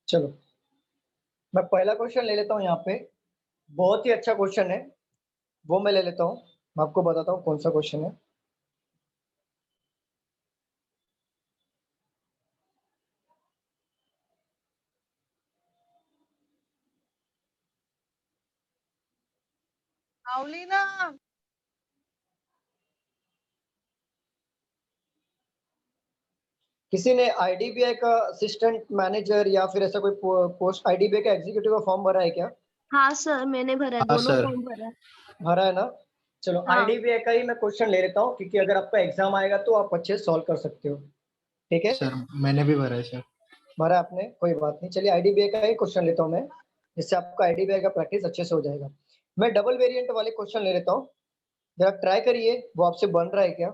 चलो मैं पहला क्वेश्चन ले लेता हूँ यहाँ पे। बहुत ही अच्छा क्वेश्चन है, वो मैं ले लेता हूँ। मैं आपको बताता हूँ कौन सा क्वेश्चन है। पाउलिना, किसी ने आईडीबीआई का असिस्टेंट मैनेजर या फिर ऐसा कोई पोस्ट आईडीबीआई का एग्जीक्यूटिव का फॉर्म भरा है क्या? हाँ सर, मैंने भरा है, हाँ दोनों सर। फॉर्म भरा है। भरा है ना? चलो हाँ। आईडीबीआई का ही मैं क्वेश्चन ले लेता हूँ, क्योंकि अगर आपका एग्जाम आएगा तो आप अच्छे सॉल्व कर सकते हो। ठीक है, सर मैंने भी भरा है सर। भरा आपने, कोई बात नहीं। चलिए आईडीबीआई का ही क्वेश्चन लेता हूँ मैं, जिससे आपका आईडीबीआई का प्रैक्टिस अच्छे से हो जाएगा। मैं डबल वेरिएंट वाले क्वेश्चन ले लेता हूँ, जरा ट्राई करिए वो आपसे बन रहा है क्या।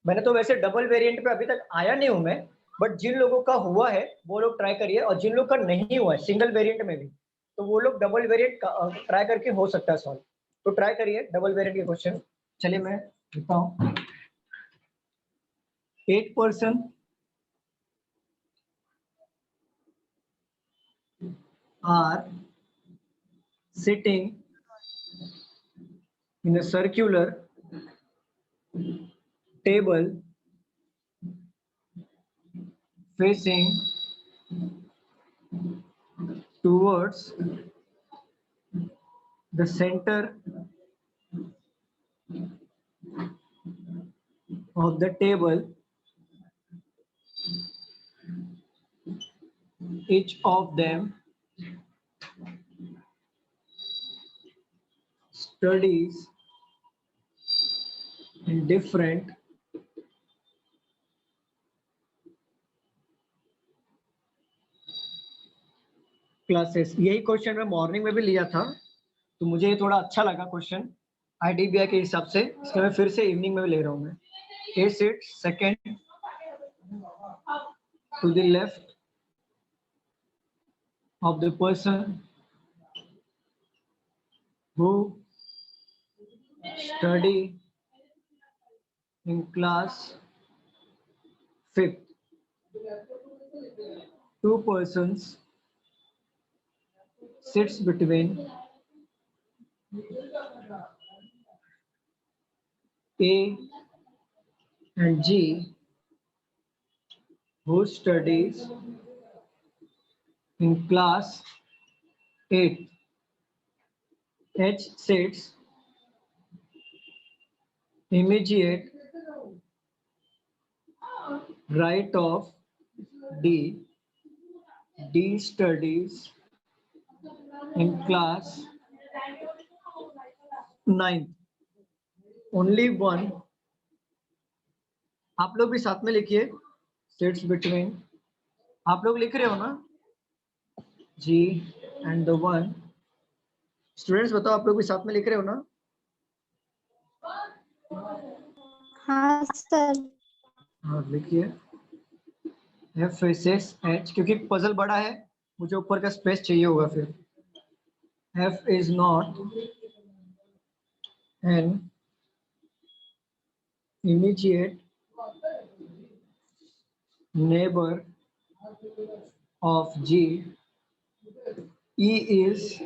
मैंने तो वैसे डबल वेरिएंट पे अभी तक आया नहीं हूं मैं, बट जिन लोगों का हुआ है वो लोग ट्राई करिए, और जिन लोग का नहीं हुआ है सिंगल वेरिएंट में भी, तो वो लोग डबल वेरिएंट ट्राई करके हो सकता है सॉल्व। तो ट्राई करिए डबल वेरिएंट के क्वेश्चन। चलिए मैं लिखता हूँ। 8% are sitting in a circular table facing towards the center of the table. Each of them studies in different classes. यही क्वेश्चन मैं मॉर्निंग में भी लिया था, तो मुझे ये थोड़ा अच्छा लगा क्वेश्चन आईडीबीआई के हिसाब से, इसलिए मैं फिर से इवनिंग में भी ले रहा हूँ मैं। A sit second to the left of the person who study in class 5th. Two persons sits between A and G who studies in class 8. H sits immediate right of D. D studies in class 9th. Only one. आप लोग भी साथ में लिखिए, sits between। आप लोग लिख रहे हो ना? G and the one। Students बताओ, आप लोग भी साथ में लिख रहे हो ना? हाँ सर। हाँ लिखिए। F faces H, क्योंकि पजल बड़ा है, मुझे ऊपर का स्पेस चाहिए होगा फिर। F is not an immediate neighbor of G. E is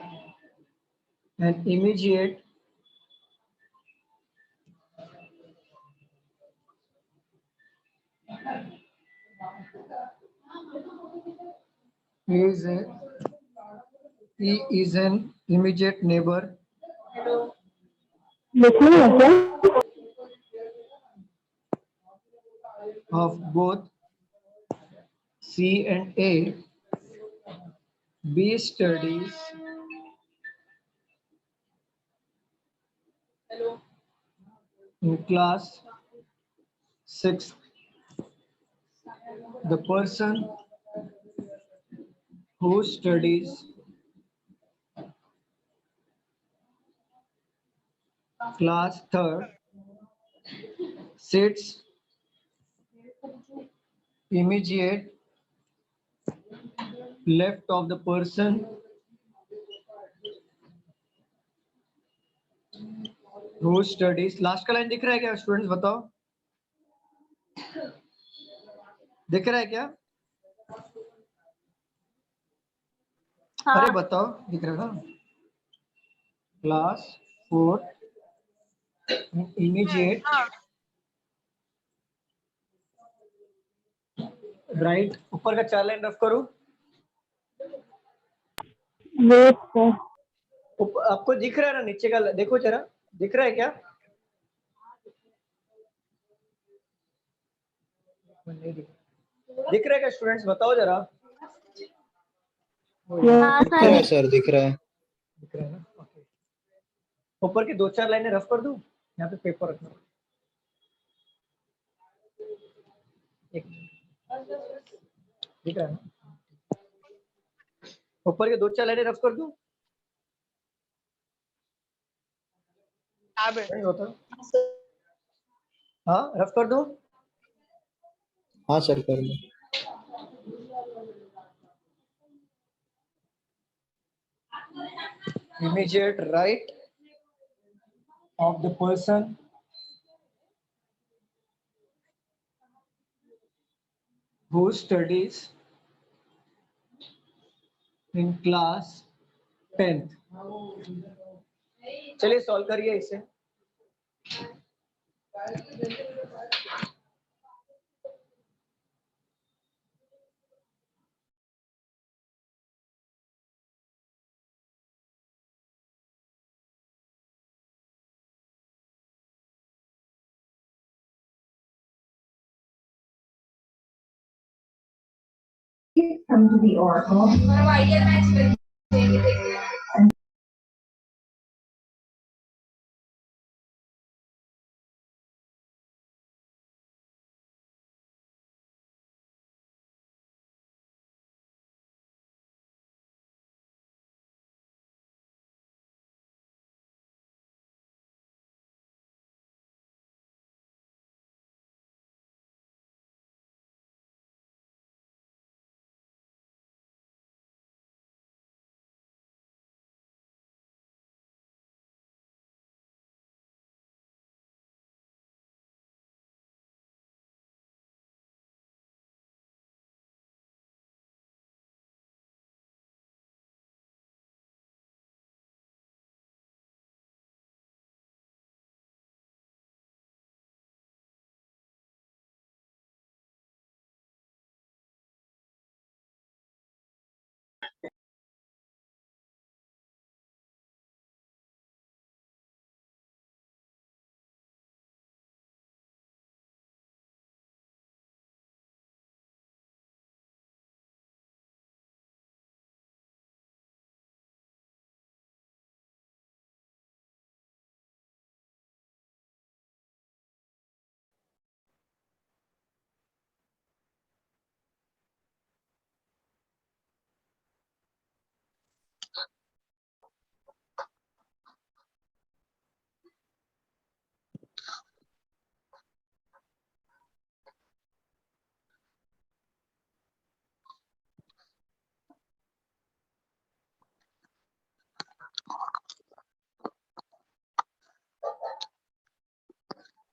an immediate E is an immediate neighbor of both C and A. B studies in class 6th. The person who studies class 3rd sits immediate left of the person who studies। Last का line दिख रहा है क्या students, बताओ? दिख रहा है क्या? हाँ अरे बताओ, दिख रहा है ना? क्लास 4 इमीडिएट हाँ राइट, ऊपर का 4 लाइन रफ करो। वेट सर आपको दिख रहा है ना नीचे का? देखो जरा, दिख रहा है क्या? नहीं दिख रहा है क्या स्टूडेंट्स? बताओ जरा। हाँ दिख रहा सर है सर, दिख रहा है। दिख रहा है ना? ओके। ऊपर की 2-4 लाइनें रफ कर दूं? यहाँ पे पेपर रखना। एक मिनट। दिख रहा है ना? ऊपर के 2-4 लाइनें रफ कर दूं? नहीं होता। हाँ, रफ कर दूं? हाँ सर, कर लो। Immediate right of the person who studies in class 10th। चलिए सॉल्व करिए इसे। Come to the Oracle.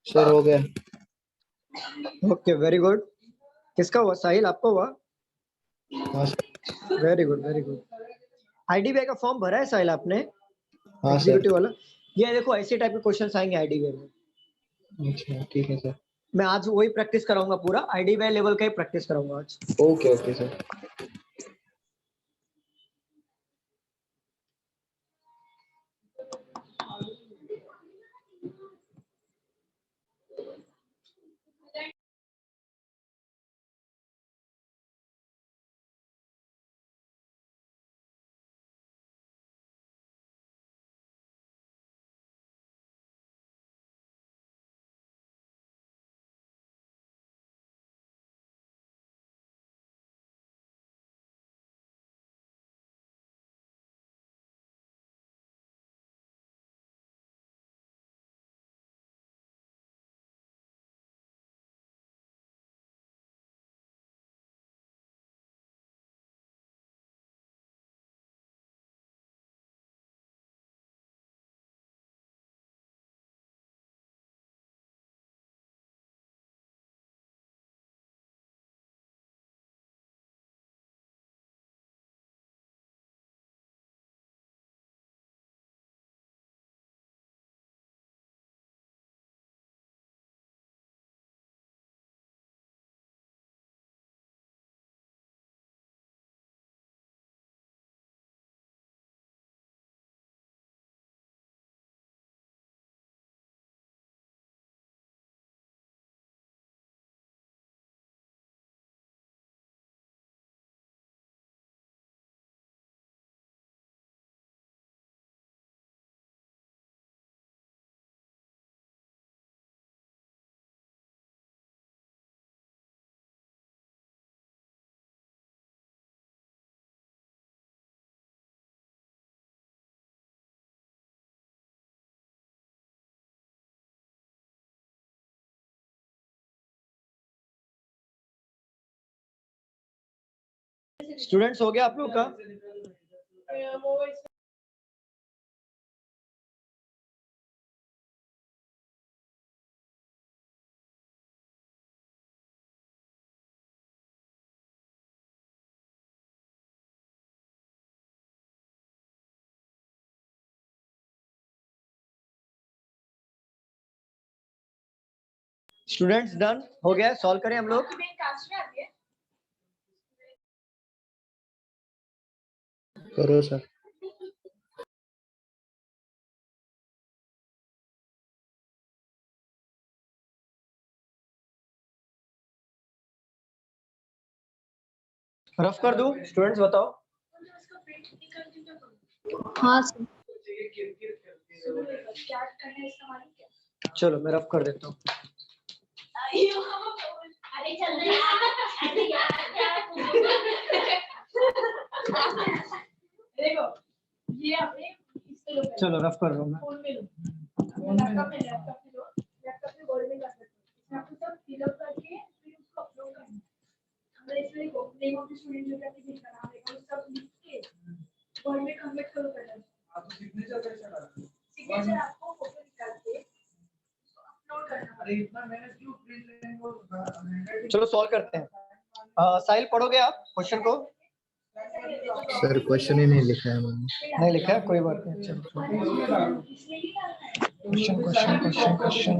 Sir हो गया। Okay, very good. किसका हुआ? साहिल, आपका हुआ? हाँ sir. Very good, very good. IDBI का फॉर्म भरा है साहिल आपने? हाँ सर। एग्जीक्यूटिव वाला। ये देखो, ऐसे टाइप के क्वेश्चन आएंगे आईडीबीआई में। अच्छा ठीक है सर। मैं आज वही प्रैक्टिस कराऊंगा, पूरा आईडीबीआई लेवल का ही प्रैक्टिस कराऊंगा आज। Okay okay sir. स्टूडेंट्स हो गया आप लोग का? स्टूडेंट्स डन हो गया, सॉल्व करें हम लोग। करो सर। रफ कर दूं? स्टूडेंट्स बताओ। हाँ सर। चलो मैं रफ कर देता हूँ। चलो रफ कर रहा हूँ मैं। चलो सॉल्व करते हैं। साहिल पढ़ोगे आप क्वेश्चन को? सर क्वेश्चन ही नहीं लिखा है मैंने। नहीं लिखा है, कोई बात नहीं। चलो question question question question.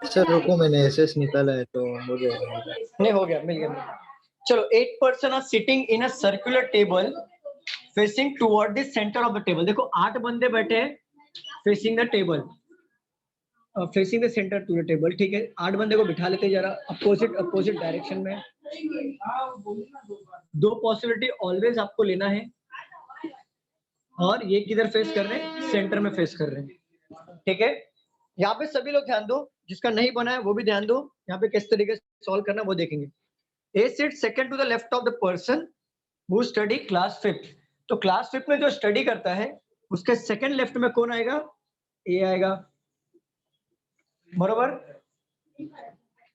Sir रुको, मैंने एसएस निकाला है तो हो जाएगा। नहीं हो गया, मिल गया। चलो 8 person are sitting in a circular table facing toward the centre of the table. देखो 8 बंदे बैठे हैं facing the table, facing the centre to the table. ठीक है, 8 बंदे को बिठा लेते जरा अपोजिट डायरेक्शन में। दो पॉसिबिलिटी ऑलवेज आपको लेना है, और ये किधर फेस कर रहे हैं? सेंटर में फेस कर रहे हैं। ठीक है, यहाँ पे सभी लोग ध्यान दो, जिसका नहीं बना है वो भी ध्यान दो। यहाँ पे किस तरीके से सॉल्व करना वो देखेंगे। A sit second to the left of the person who study class 5th। तो क्लास 5th में जो स्टडी करता है उसके सेकंड लेफ्ट में कौन आएगा? ए आएगा, बरोबर।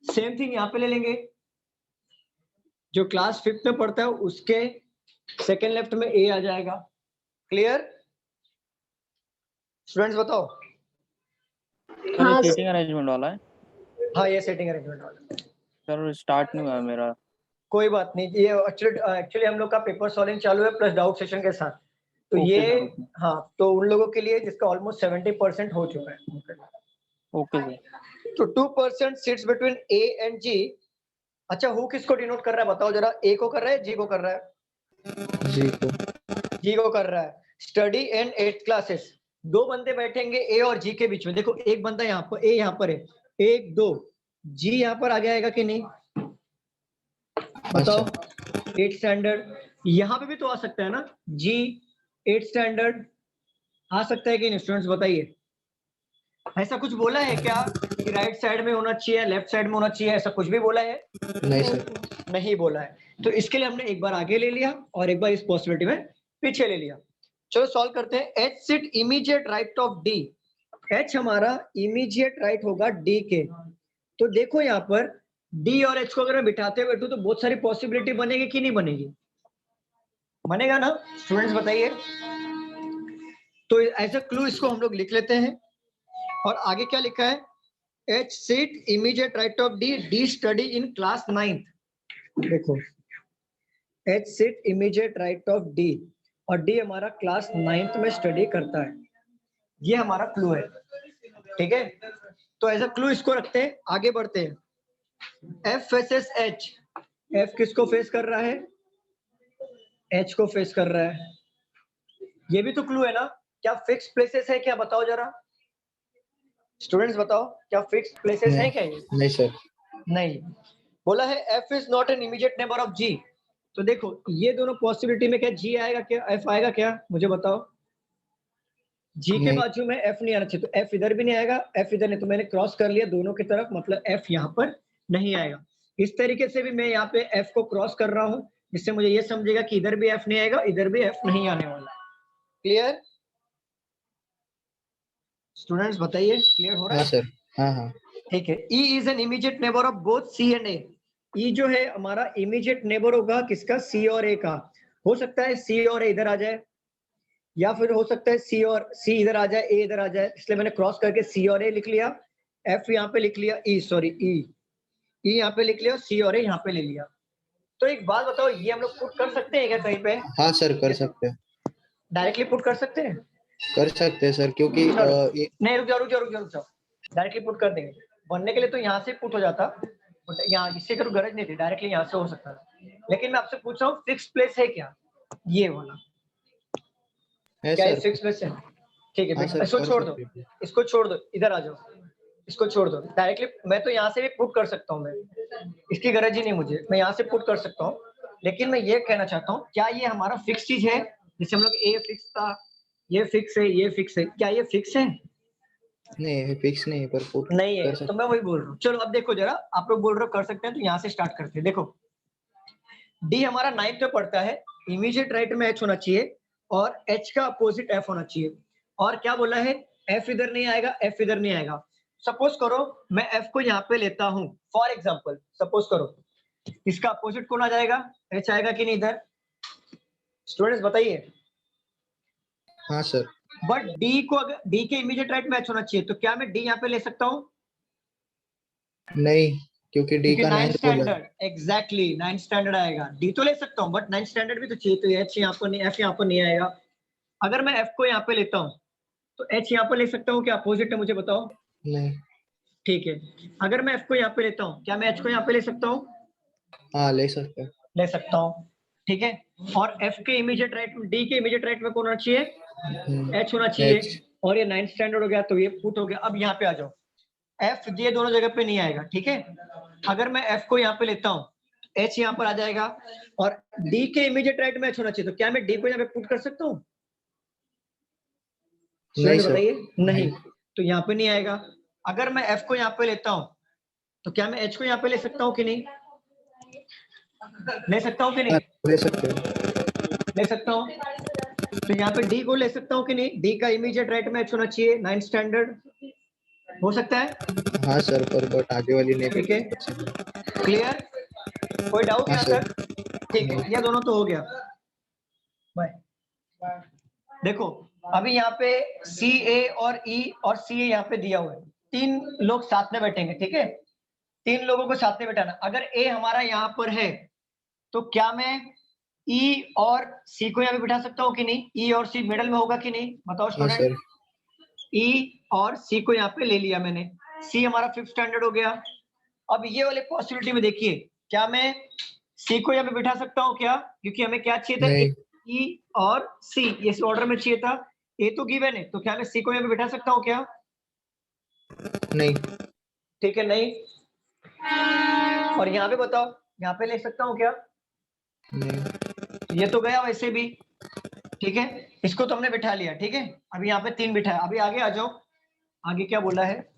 सेम थिंग यहाँ पे ले लेंगे, जो क्लास 5th में पढ़ता है उसके सेकंड लेफ्ट में ए आ जाएगा। क्लियर? स्टूडेंट्स बताओ। हाँ सर सेटिंग अरेंजमेंट वाला है। हाँ ये सेटिंग अरेंजमेंट वाला है। सर स्टार्ट नहीं हुआ मेरा। कोई बात नहीं, ये एक्चुअली हम लोग का पेपर सॉल्विंग चालू है प्लस डाउट सेशन के साथ। तो ओके ये सर, ओके। हाँ, तो उन लोगों के लिए जिसका ऑलमोस्ट 70% हो चुका है। Okay sir. तो 2% सिट्स बिटवीन ए एंड जी। अच्छा, हु किसको डिनोट कर रहा है बताओ जरा? ए को कर रहा है, जी को कर रहा है? जी को। जी को कर रहा है। Study in 8th classes. दो बंदे बैठेंगे ए और जी के बीच में। देखो एक बंदा यहाँ पर, ए यहाँ पर है, 1 2, जी यहाँ पर आगे आएगा कि नहीं बताओ? 8th स्टैंडर्ड यहाँ पे भी तो आ सकता है ना, जी 8th स्टैंडर्ड आ सकता है कि नहीं? स्टूडेंट्स बताइए, ऐसा कुछ बोला है क्या कि राइट साइड में होना चाहिए, लेफ्ट साइड में होना चाहिए? ऐसा कुछ भी बोला है? नहीं सर। नहीं बोला है। तो इसके लिए हमने एक बार आगे ले लिया और एक बार इस पॉसिबिलिटी में पीछे ले लिया। चलो सॉल्व करते हैं। H sit immediate right of D. H हमारा इमीडिएट राइट होगा डी के। तो देखो यहाँ पर डी और एच को अगर मैं बिठाते हुए बैठूं तो बहुत सारी पॉसिबिलिटी बनेगी कि नहीं बनेगी? बनेगा ना? स्टूडेंट्स बताइए। तो एज अ क्लू इसको हम लोग लिख लेते हैं। और आगे क्या लिखा है? H sit immediate right of D, D study in class 9th। देखो H sit immediate right of D, और डी हमारा क्लास 9th में स्टडी करता है। ये हमारा क्लू है। ठीक है, तो एज अ क्लू इसको रखते हैं, आगे बढ़ते हैं। F faces H. एफ किसको फेस कर रहा है? एच को फेस कर रहा है। ये भी तो क्लू है ना? क्या फिक्स प्लेसेस है क्या बताओ जरा? स्टूडेंट्स बताओ, क्या फिक्स प्लेसेस है क्या ये? नहीं सर। नहीं। बोला है F is not an immediate neighbour of G. तो देखो ये दोनों पॉसिबिलिटी में क्या जी आएगा क्या एफ आएगा क्या? मुझे बताओ। जी के बाजू में एफ नहीं आना चाहिए, तो एफ इधर भी नहीं आएगा, एफ इधर नहीं, तो मैंने क्रॉस कर लिया दोनों की तरफ, मतलब एफ यहाँ पर नहीं आएगा। इस तरीके से भी मैं यहाँ पे एफ को क्रॉस कर रहा हूँ, जिससे मुझे ये समझेगा कि इधर भी एफ नहीं आएगा, इधर भी एफ नहीं आने वाला। क्लियर? स्टूडेंट्स बताइए, क्लियर हो रहा है? हाँ सर। हाँ हाँ। ठीक है। E is an immediate neighbour of both C and A. E जो है हमारा इमीडिएट नेबर होगा किसका, सी और ए का। हो सकता है सी और ए इधर आ जाए, या फिर हो सकता है सी इधर आ जाए, ए इधर आ जाए, इसलिए मैंने क्रॉस करके सी और ए लिख लिया, एफ यहाँ पे लिख लिया, ई यहाँ पे लिख लिया, सी और ए यहाँ पे ले लिया। तो एक बात बताओ, ये हम लोग पुट कर सकते हैं क्या कहीं पे? हाँ सर कर सकते हैं, डायरेक्टली पुट कर सकते हैं? कर सकते हैं सर, क्योंकि नहीं, रुक जाओ, डायरेक्टली पुट कर देंगे। बनने के लिए तो यहाँ से पुट हो जाता, बट यहाँ इससे करो गरज नहीं थी, डायरेक्टली यहाँ से हो सकता था। लेकिन मैं आपसे पूछ रहा हूँ फिक्स प्लेस है क्या ये वाला? है क्या ये सर। फिक्स प्लेस है? ठीक है, हाँ सर, इसको कर छोड़ दो, सकते हैं। इसको छोड़ दो, इधर आ जाओ, इसको छोड़ दो। डायरेक्टली मैं तो यहाँ से भी पुट कर सकता हूँ, मैं इसकी गरज ही नहीं मुझे, मैं यहाँ से पुट कर सकता हूँ। लेकिन मैं ये कहना चाहता हूँ, क्या ये हमारा फिक्स चीज है? जैसे हम लोग ए फिक्स था, ये फिक्स है, ये फिक्स है, क्या ये फिक्स है? नहीं फिक्स नहीं है, पर पुट नहीं है, कर तो सकते मैं वही बोल रहा हूँ। चलो अब देखो जरा, आप लोग बोल रहे हो कर सकते हैं, तो यहाँ से स्टार्ट करते हैं। देखो डी हमारा 9th में पड़ता है, इमीडिएट राइट में एच होना चाहिए और एच का अपोजिट एफ होना चाहिए। और क्या बोला है, एफ इधर नहीं आएगा, एफ इधर नहीं आएगा। सपोज करो मैं एफ को यहाँ पे लेता हूँ, फॉर एग्जाम्पल सपोज करो, इसका अपोजिट कौन आ जाएगा, एच आएगा कि नहीं इधर? स्टूडेंट्स बताइए। हाँ सर। बट डी को, अगर डी के इमीडिएट राइट में एच होना चाहिए, तो क्या मैं डी यहाँ पे ले सकता हूँ? नहीं, क्योंकि डी का 9th 9th बोला। स्टैंडर्ड, एग्जैक्टली 9th स्टैंडर्ड आएगा। डी तो ले सकता हूँ, बट 9th स्टैंडर्ड भी तो चाहिए, तो एच यहाँ पर नहीं, एफ यहाँ पर नहीं आएगा। अगर मैं एफ को यहाँ पे लेता हूँ तो एच यहाँ पर ले सकता हूँ क्या? अपोजिट है, मुझे बताओ। नहीं। ठीक है, अगर मैं एफ को यहाँ पे लेता हूँ, क्या मैं एच को यहाँ पे ले सकता हूँ? हाँ ले सकते हैं। ले सकता हूँ, ठीक है। और एफ के इमीडिएट राइट, डी के इमीडिएट राइट में कौन होना चाहिए? एच होना चाहिए। H। और ये 9th स्टैंडर्ड हो गया, तो ये पुट हो गया। अब यहाँ पे आ जाओ, एफ ये दोनों जगह पे नहीं आएगा, ठीक है। अगर मैं एफ को यहाँ पे लेता हूँ, एच यहाँ पर आ जाएगा, और डी के इमीडिएट राइट में एच होना चाहिए, तो क्या मैं डी को यहाँ पे पुट कर सकता हूँ? नहीं सर। बताइए। नहीं, तो यहाँ पे नहीं आएगा। अगर मैं एफ को यहाँ पे लेता हूँ, तो क्या मैं एच को यहाँ पे ले सकता हूँ कि नहीं? ले सकता हूँ कि नहीं? ले सकते हैं। ले सकता हूँ। तो यहाँ पे डी को ले सकता हूँ कि नहीं? डी का इमीडिएट राइट में एच होना चाहिए, 9th स्टैंडर्ड। हो सकता है? हाँ सर, पर बट आगे वाली नहीं। ठीक है, क्लियर? कोई डाउट हाँ यहाँ सर। तक? ठीक है, ये दोनों तो हो गया। बाय। देखो अभी यहाँ पे सी ए और ई और सी ए यहाँ पे दिया हुआ है, 3 लोग साथ में बैठेंगे, ठीक है। 3 लोगों को साथ में बैठाना। अगर ए हमारा यहाँ पर है, तो क्या मैं ई और सी को यहाँ पे बिठा सकता हूँ कि नहीं? ई और सी मिडल में होगा कि नहीं? बताओ हाँ स्टूडेंट। सर। ई और सी को यहाँ पे ले लिया मैंने, सी हमारा 5th स्टैंडर्ड हो गया। अब ये वाले पॉसिबिलिटी में देखिए, क्या मैं सी को यहाँ पे बिठा सकता हूँ क्या? क्योंकि हमें क्या चाहिए था, नहीं। ई और सी इस ऑर्डर में चाहिए था। ए तो गिवन है, तो क्या मैं सी को यहाँ पे बिठा सकता हूँ क्या? नहीं। ठीक है, नहीं। और यहाँ पे बताओ, यहाँ पे ले सकता हूँ क्या? नहीं। ये तो गया वैसे भी, ठीक है। इसको तो हमने बिठा लिया, ठीक है। अभी यहाँ पे 3 बिठाया। अभी आगे आ जाओ, आगे क्या बोला है?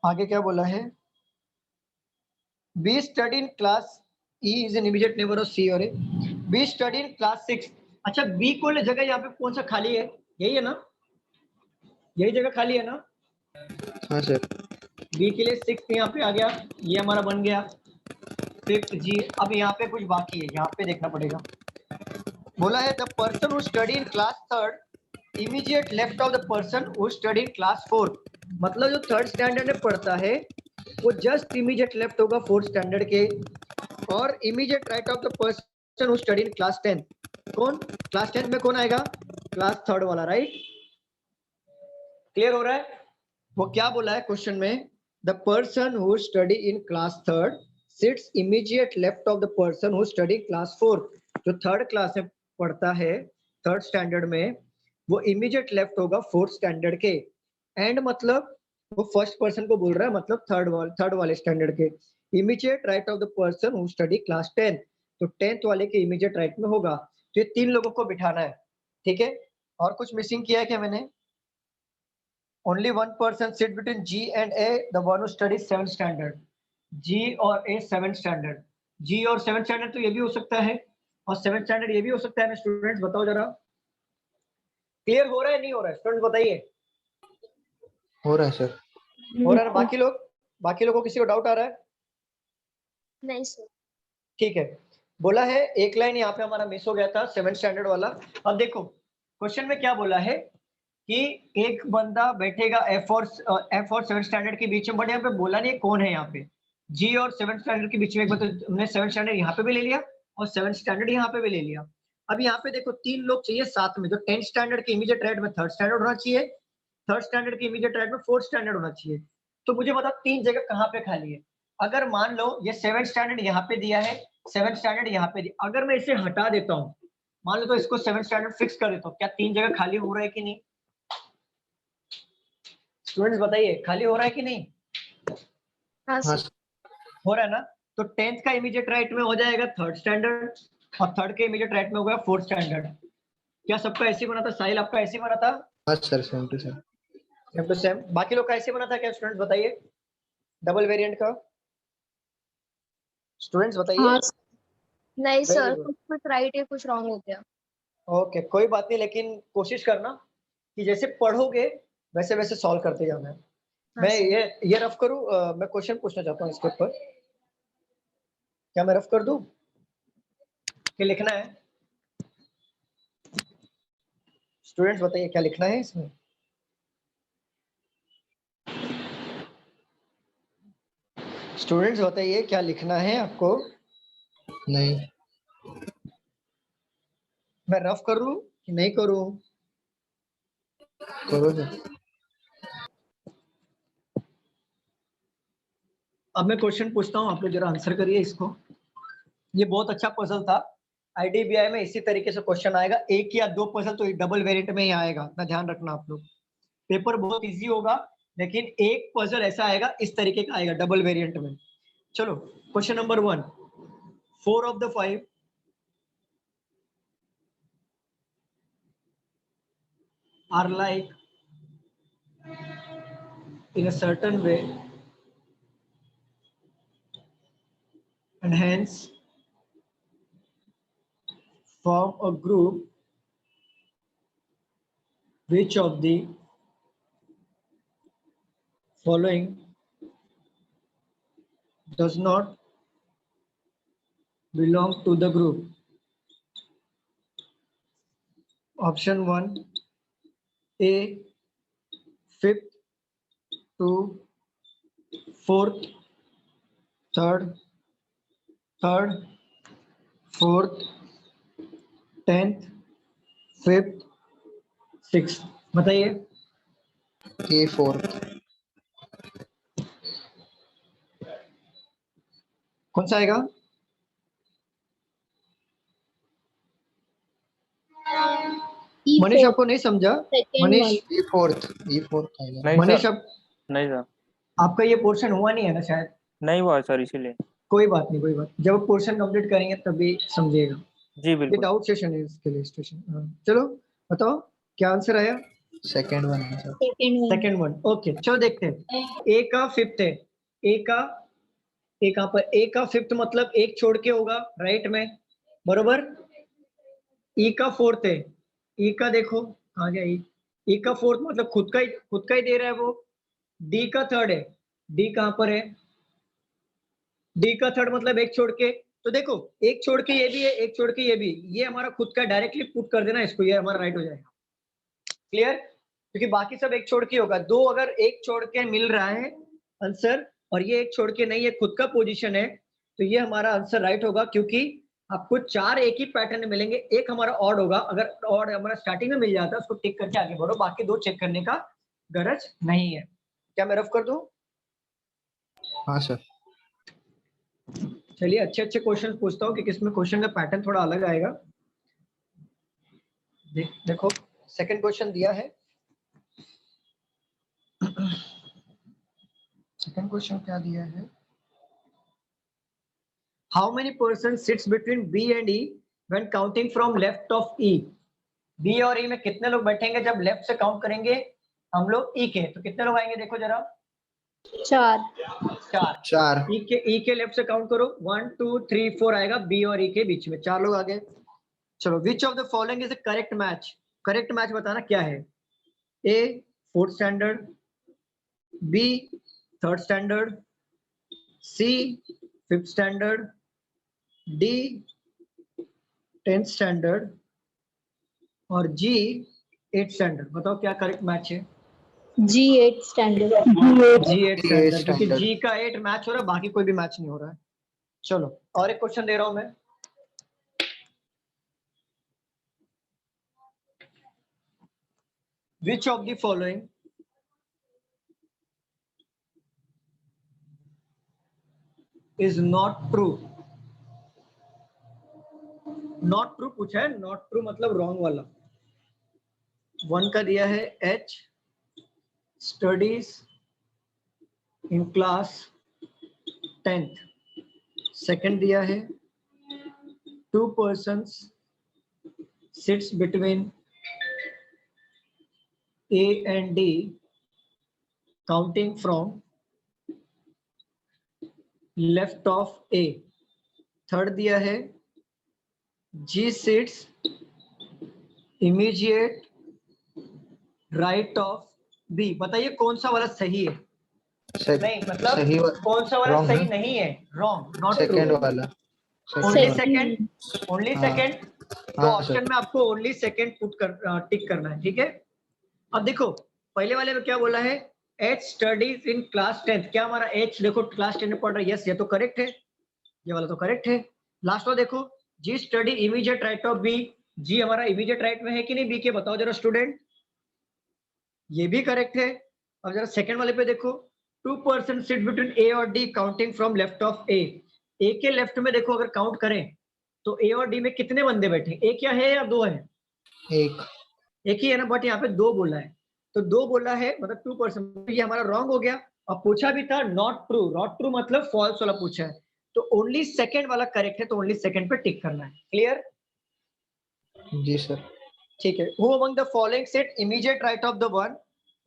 आगे क्या बोला है? B study in class, E is an immediate neighbour of C और A. B study in class 6। अच्छा, बी को जगह यहाँ पे कौन सा खाली है? यही है ना, यही जगह खाली है ना? हाँ सर। बी के लिए 6 यहाँ पे आ गया, ये हमारा बन गया 5th जी। अब यहाँ पे कुछ बाकी है, यहाँ पे देखना पड़ेगा। बोला है the person who study in class 3rd immediate left of the person who study in class 4th। मतलब जो 3rd स्टैंडर्ड में पढ़ता है वो जस्ट इमीडिएट लेफ्ट होगा 4th स्टैंडर्ड के, और immediate right of the person who study in class 10। कौन? क्लास 10 में कौन आएगा? क्लास 3rd वाला, राइट? क्लियर हो रहा है? वो क्या बोला है क्वेश्चन में? The person who study in class 3rd sits immediate left of the person who study class 4th। जो 3rd क्लास में पढ़ता है 3rd स्टैंडर्ड में, वो इमीडिएट लेफ्ट होगा 4th स्टैंडर्ड के। एंड मतलब वो फर्स्ट पर्सन को बोल रहा है, मतलब थर्ड वाले स्टैंडर्ड के। Immediate right of the person who study class 10, तो 10th वाले के इमीडिएट राइट में होगा। तो ये 3 लोगों को बिठाना है, ठीक है। और कुछ मिसिंग किया है क्या मैंने? Only one person sit between G and A, the one who studies 7th standard. G और A 7th standard. G और 7th standard तो ये भी हो सकता है, और 7th standard ये भी हो सकता है ना? स्टूडेंट्स बताओ जरा। क्लियर हो रहा है नहीं हो रहा है स्टूडेंट बताइए। हो रहा है सर। हो रहा है ना? बाकी लोगों को किसी को डाउट आ रहा है? नहीं सर। ठीक है, बोला है एक लाइन यहाँ पे हमारा मिस हो गया था 7th स्टैंडर्ड वाला। अब देखो क्वेश्चन में क्या बोला है कि एक बंदा बैठेगा F और 7th स्टैंडर्ड के बीच में, बट यहाँ पे बोला नहीं कौन है। यहाँ पे G और 7th स्टैंडर्ड के बीच में एक मतलब हमने 7th स्टैंडर्ड यहाँ पे भी ले लिया और 7th स्टैंडर्ड यहाँ पे भी ले लिया। अब यहाँ पे देखो 3 लोग चाहिए साथ में, जो 10th स्टैंडर्ड के इमीडिएट राइट में 3rd स्टैंडर्ड होना चाहिए, 3rd स्टैंडर्ड के इमीडिएट राइट में 4th स्टैंडर्ड होना चाहिए। तो मुझे बताओ 3 जगह कहाँ पे खाली है। अगर मान लो ये 7th स्टैंडर्ड यहाँ पे दिया है, 7th स्टैंडर्ड यहाँ पे दिया, अगर मैं इसे हटा देता हूँ, मान लो तो इसको 7th स्टैंडर्ड फिक्स कर देता हूँ, क्या 3 जगह खाली हो रहा है कि नहीं? स्टूडेंट्स बताइए खाली हो रहा है कि नहीं? हाँ हाँ सर। हो रहा है ना? तो 10th का इमीडिएट राइट में हो जाएगा 3rd स्टैंडर्ड और 3rd के इमीडिएट राइट में होगा 4th स्टैंडर्ड। क्या सबका ऐसे बना था? साहिल आपका ऐसे बना था? हाँ sir, same to same. Same to same. बाकी लोग का ऐसे बना था क्या स्टूडेंट्स बताइए, डबल वेरिएंट का? स्टूडेंट्स बताइए। हाँ सर। नहीं वेरी सर, गुड। कुछ राइट है कुछ रॉन्ग हो गया। ओके कोई बात नहीं, लेकिन कोशिश करना कि जैसे पढ़ोगे वैसे वैसे सॉल्व करते जाना है। हाँ मैं सर। ये रफ करूं? मैं क्वेश्चन पूछना चाहता हूँ इसके ऊपर, क्या मैं रफ कर दूं कि लिखना है? स्टूडेंट्स बताइए क्या लिखना है इसमें? स्टूडेंट्स बताइए क्या लिखना है आपको? नहीं, मैं रफ करूं कि नहीं करूं? करो सर। अब मैं क्वेश्चन पूछता हूं, आप लोग जरा आंसर करिए इसको। ये बहुत अच्छा पजल था, आईडीबीआई में इसी तरीके से क्वेश्चन आएगा, 1 या 2 पजल तो डबल वेरिएंट में ही आएगा, इतना ध्यान रखना आप लोग। पेपर बहुत इजी होगा, लेकिन एक पजल ऐसा आएगा इस तरीके का आएगा डबल वेरिएंट में। चलो question number 1, 4 of the 5 are like in a certain way and hence form a group. Which of the following does not belong to the group? Option 1, A, 5th to 4th, 3rd, 4th, 10th, 5th, 6th। बताइए। A4। कौन सा आएगा? मनीष आपको नहीं समझा? Manish E4 आएगा। नहीं Manish sir, अब नहीं सर, आपका ये पोर्शन हुआ नहीं है ना शायद? नहीं हुआ सर, इसीलिए। कोई बात नहीं, कोई बात, जब पोर्शन कंप्लीट करेंगे तभी समझिएगा। जी ये बिल्कुल। डाउट सेशन है इसके लिए स्टेशन। चलो बताओ क्या आंसर आया? सेकंड वन है सर। Second one. ओके चलो देखते हैं। ए का 5th है, ए का कहां पर? ए का 5th मतलब एक छोड़ के होगा राइट में, बरोबर। ई का 4th है, ई का देखो कहां गया, ई का 4th मतलब खुद का ही दे रहा है वो। डी का 3rd है, डी कहां पर है? डी का 3rd मतलब एक छोड़ के, तो देखो एक छोड़ के ये भी है, एक छोड़ के ये भी, ये हमारा खुद का, डायरेक्टली पुट कर देना इसको, ये हमारा राइट हो जाएगा। क्लियर? क्योंकि बाकी सब एक छोड़ के होगा, दो अगर एक छोड़ के मिल रहा है आंसर और ये एक छोड़ के नहीं है, खुद का पोजीशन है, तो ये हमारा आंसर राइट होगा। क्योंकि आपको 4 एक ही पैटर्न में मिलेंगे, एक हमारा ऑड होगा। अगर ऑड हमारा स्टार्टिंग में मिल जाता है उसको टिक करके आगे बढ़ो, बाकी 2 चेक करने का गरज नहीं है। क्या मैं रफ कर दूं? हाँ सर। चलिए अच्छे अच्छे क्वेश्चन पूछता हूँ कि किसमें क्वेश्चन का पैटर्न थोड़ा अलग आएगा। देखो सेकंड क्वेश्चन दिया है, सेकंड क्वेश्चन क्या दिया है? How many person sits between B and E when counting from left of E? B और ई में कितने लोग बैठेंगे जब लेफ्ट से काउंट करेंगे हम लोग ई के? तो कितने लोग आएंगे देखो जरा। 4। ई के लेफ्ट से काउंट करो, 1 2 3 4 आएगा, बी और ई के बीच में 4 लोग आ गए। चलो which of the following is the correct match? Correct match बताना क्या है। A 4th standard, B 3rd standard, C 5th standard, D 10th standard और जी 8th स्टैंडर्ड। बताओ क्या करेक्ट मैच है। G 8 standard. G 8th Eighth standard, क्योंकि standard. G का 8 match हो रहा है, बाकी कोई भी मैच नहीं हो रहा है। चलो और एक क्वेश्चन दे रहा हूं मैं। Which of the following is not true? Not true पूछा है, नॉट ट्रू मतलब रॉन्ग वाला। 1 का दिया है H studies in class 10th। Second दिया है 2 persons sits between A and D counting from left of A। Third दिया है G sits immediate right of B। बताइए कौन सा वाला सही है। नहीं मतलब सही कौन सा वाला wrong सही है? नहीं है, रॉन्ग, नॉट ट्रू। सेकंड वाला। ओनली वाला। सेकंड, ओनली हाँ। सेकंड। तो हाँ ऑप्शन सर। में आपको ओनली सेकंड पुट कर टिक करना है, ठीक है। अब देखो पहले वाले में क्या बोला है, H studies in class 10th। क्या हमारा एच देखो क्लास 10 में पढ़ रहा है, यस ये तो करेक्ट है, ये वाला तो करेक्ट है। लास्ट वाला देखो G study immediate right of B. G हमारा इमीडिएट राइट में है कि नहीं बी के, बताओ जरा स्टूडेंट। ये भी करेक्ट है। अब जरा सेकंड वाले पे देखो 2 पर्सन सिट बिटवीन ए और D counting from left of A. A के लेफ्ट में देखो अगर काउंट करें तो ए और डी में कितने बंदे बैठे, एक या है या दो है, एक ही है ना, बट यहाँ पे दो बोला है। तो दो बोला है मतलब 2 पर्सन, ये हमारा रॉन्ग हो गया। और पूछा भी था नॉट ट्रू, नॉट ट्रू मतलब फॉल्स वाला पूछा है। तो ओनली सेकंड वाला करेक्ट है, तो ओनली सेकंड पे टिक करना है। क्लियर? जी सर। ठीक है। Who among the following set immediate right of the one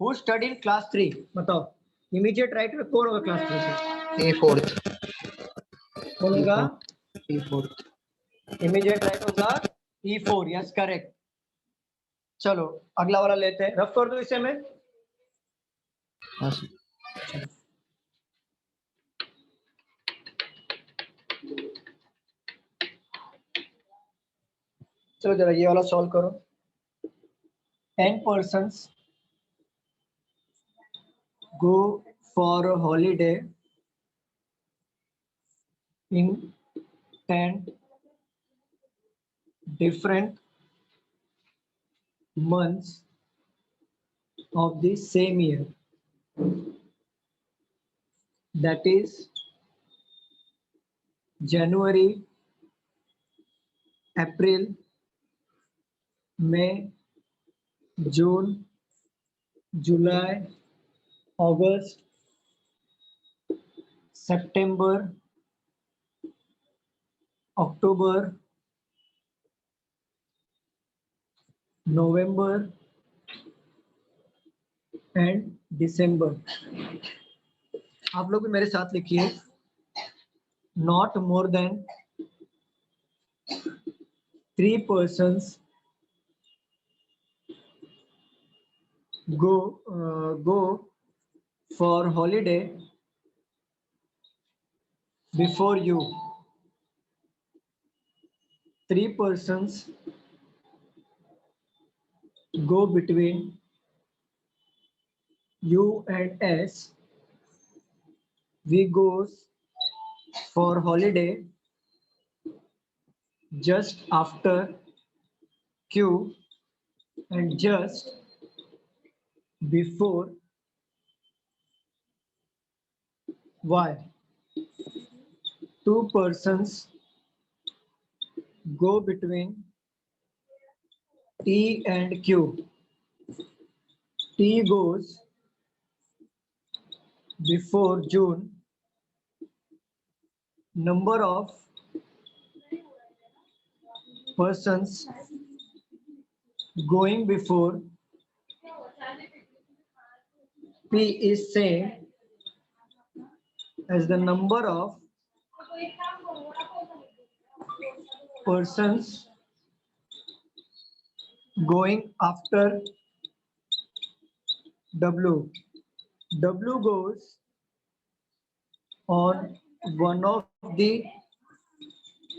who study in class 3। बताओ इमीडिएट राइट में कौन होगा क्लास 3 पे? ए फोर्थ। कौन होगा? ए फोर्थ। इमीडिएट राइट होगा E4। Yes correct. चलो अगला वाला लेते हैं, रफ कर दो इसे मैं। हाँ सर। चलो जरा ये वाला सॉल्व करो। 10 persons go for a holiday in 10 different months of the same year, that is January, April, May, June, July, August, September, October, November and December। आप लोग भी मेरे साथ लिखिए, not more than 3 persons go for holiday before you। 3 persons go between you and S। We goes for holiday just after Q and just before Y। 2 persons go between T and Q। T goes before June। Number of persons going before P is same as the number of persons going after W. W goes on one of the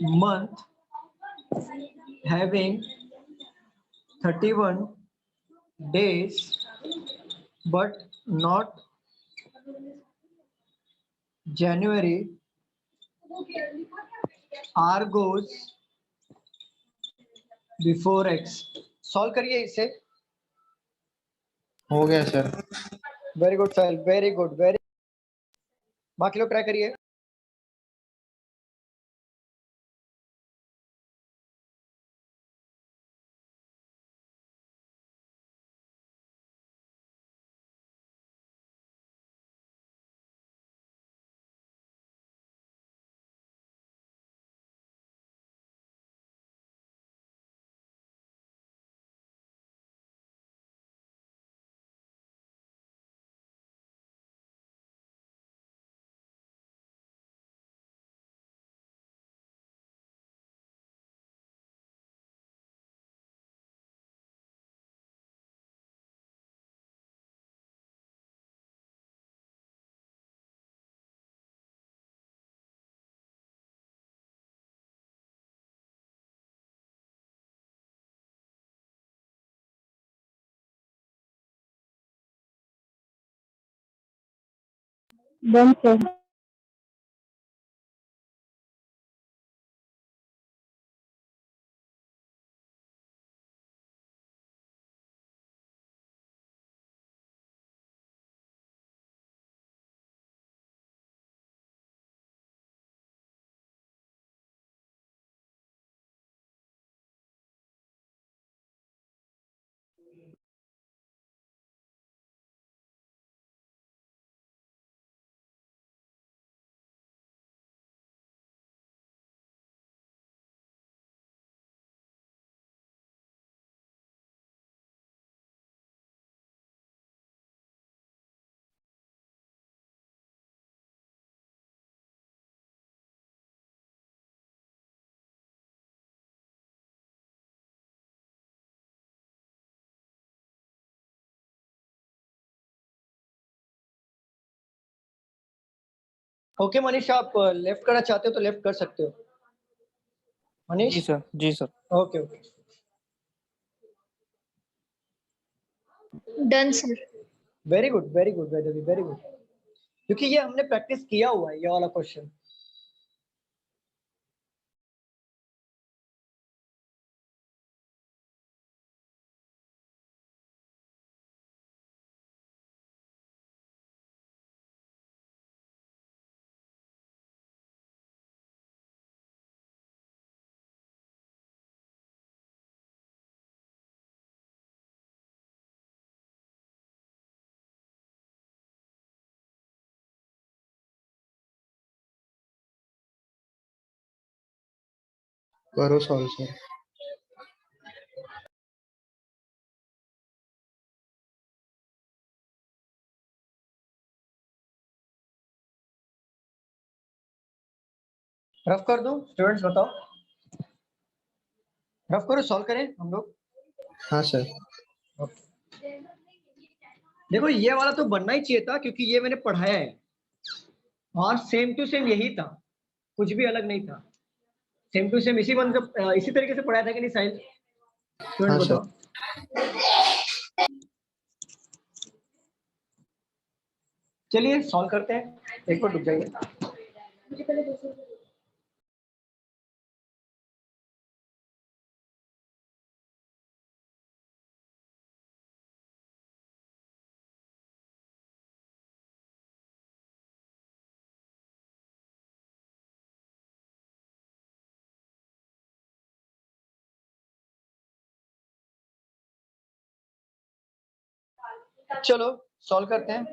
month having 31 days, but not January. R goes before X. Solve करिए इसे. हो गया sir. Very good sir, very good, very. बाकी लोग try करिए. Done, sir. Okay Manish, आप left करना चाहते हो तो लेफ्ट कर सकते हो. जी मनीष. सर, जी sir. Okay okay. Done, sir. Very good, very good, very good. क्योंकि ये हमने प्रैक्टिस किया हुआ है, ये वाला क्वेश्चन. करो सॉल्व सर. रफ कर दूं? स्टूडेंट्स बताओ. रफ करो, सॉल्व करें हम लोग. हाँ सर. देखो ये वाला तो बनना ही चाहिए था, क्योंकि ये मैंने पढ़ाया है और सेम टू सेम यही था, कुछ भी अलग नहीं था. सेम टू सेम इसी मतलब इसी तरीके से पढ़ाया था कि नहीं साहिल? हाँ स्टूडेंट सर. बताओ. चलिए सॉल्व करते हैं. एक बार रुक जाइए. चलो सॉल्व करते हैं.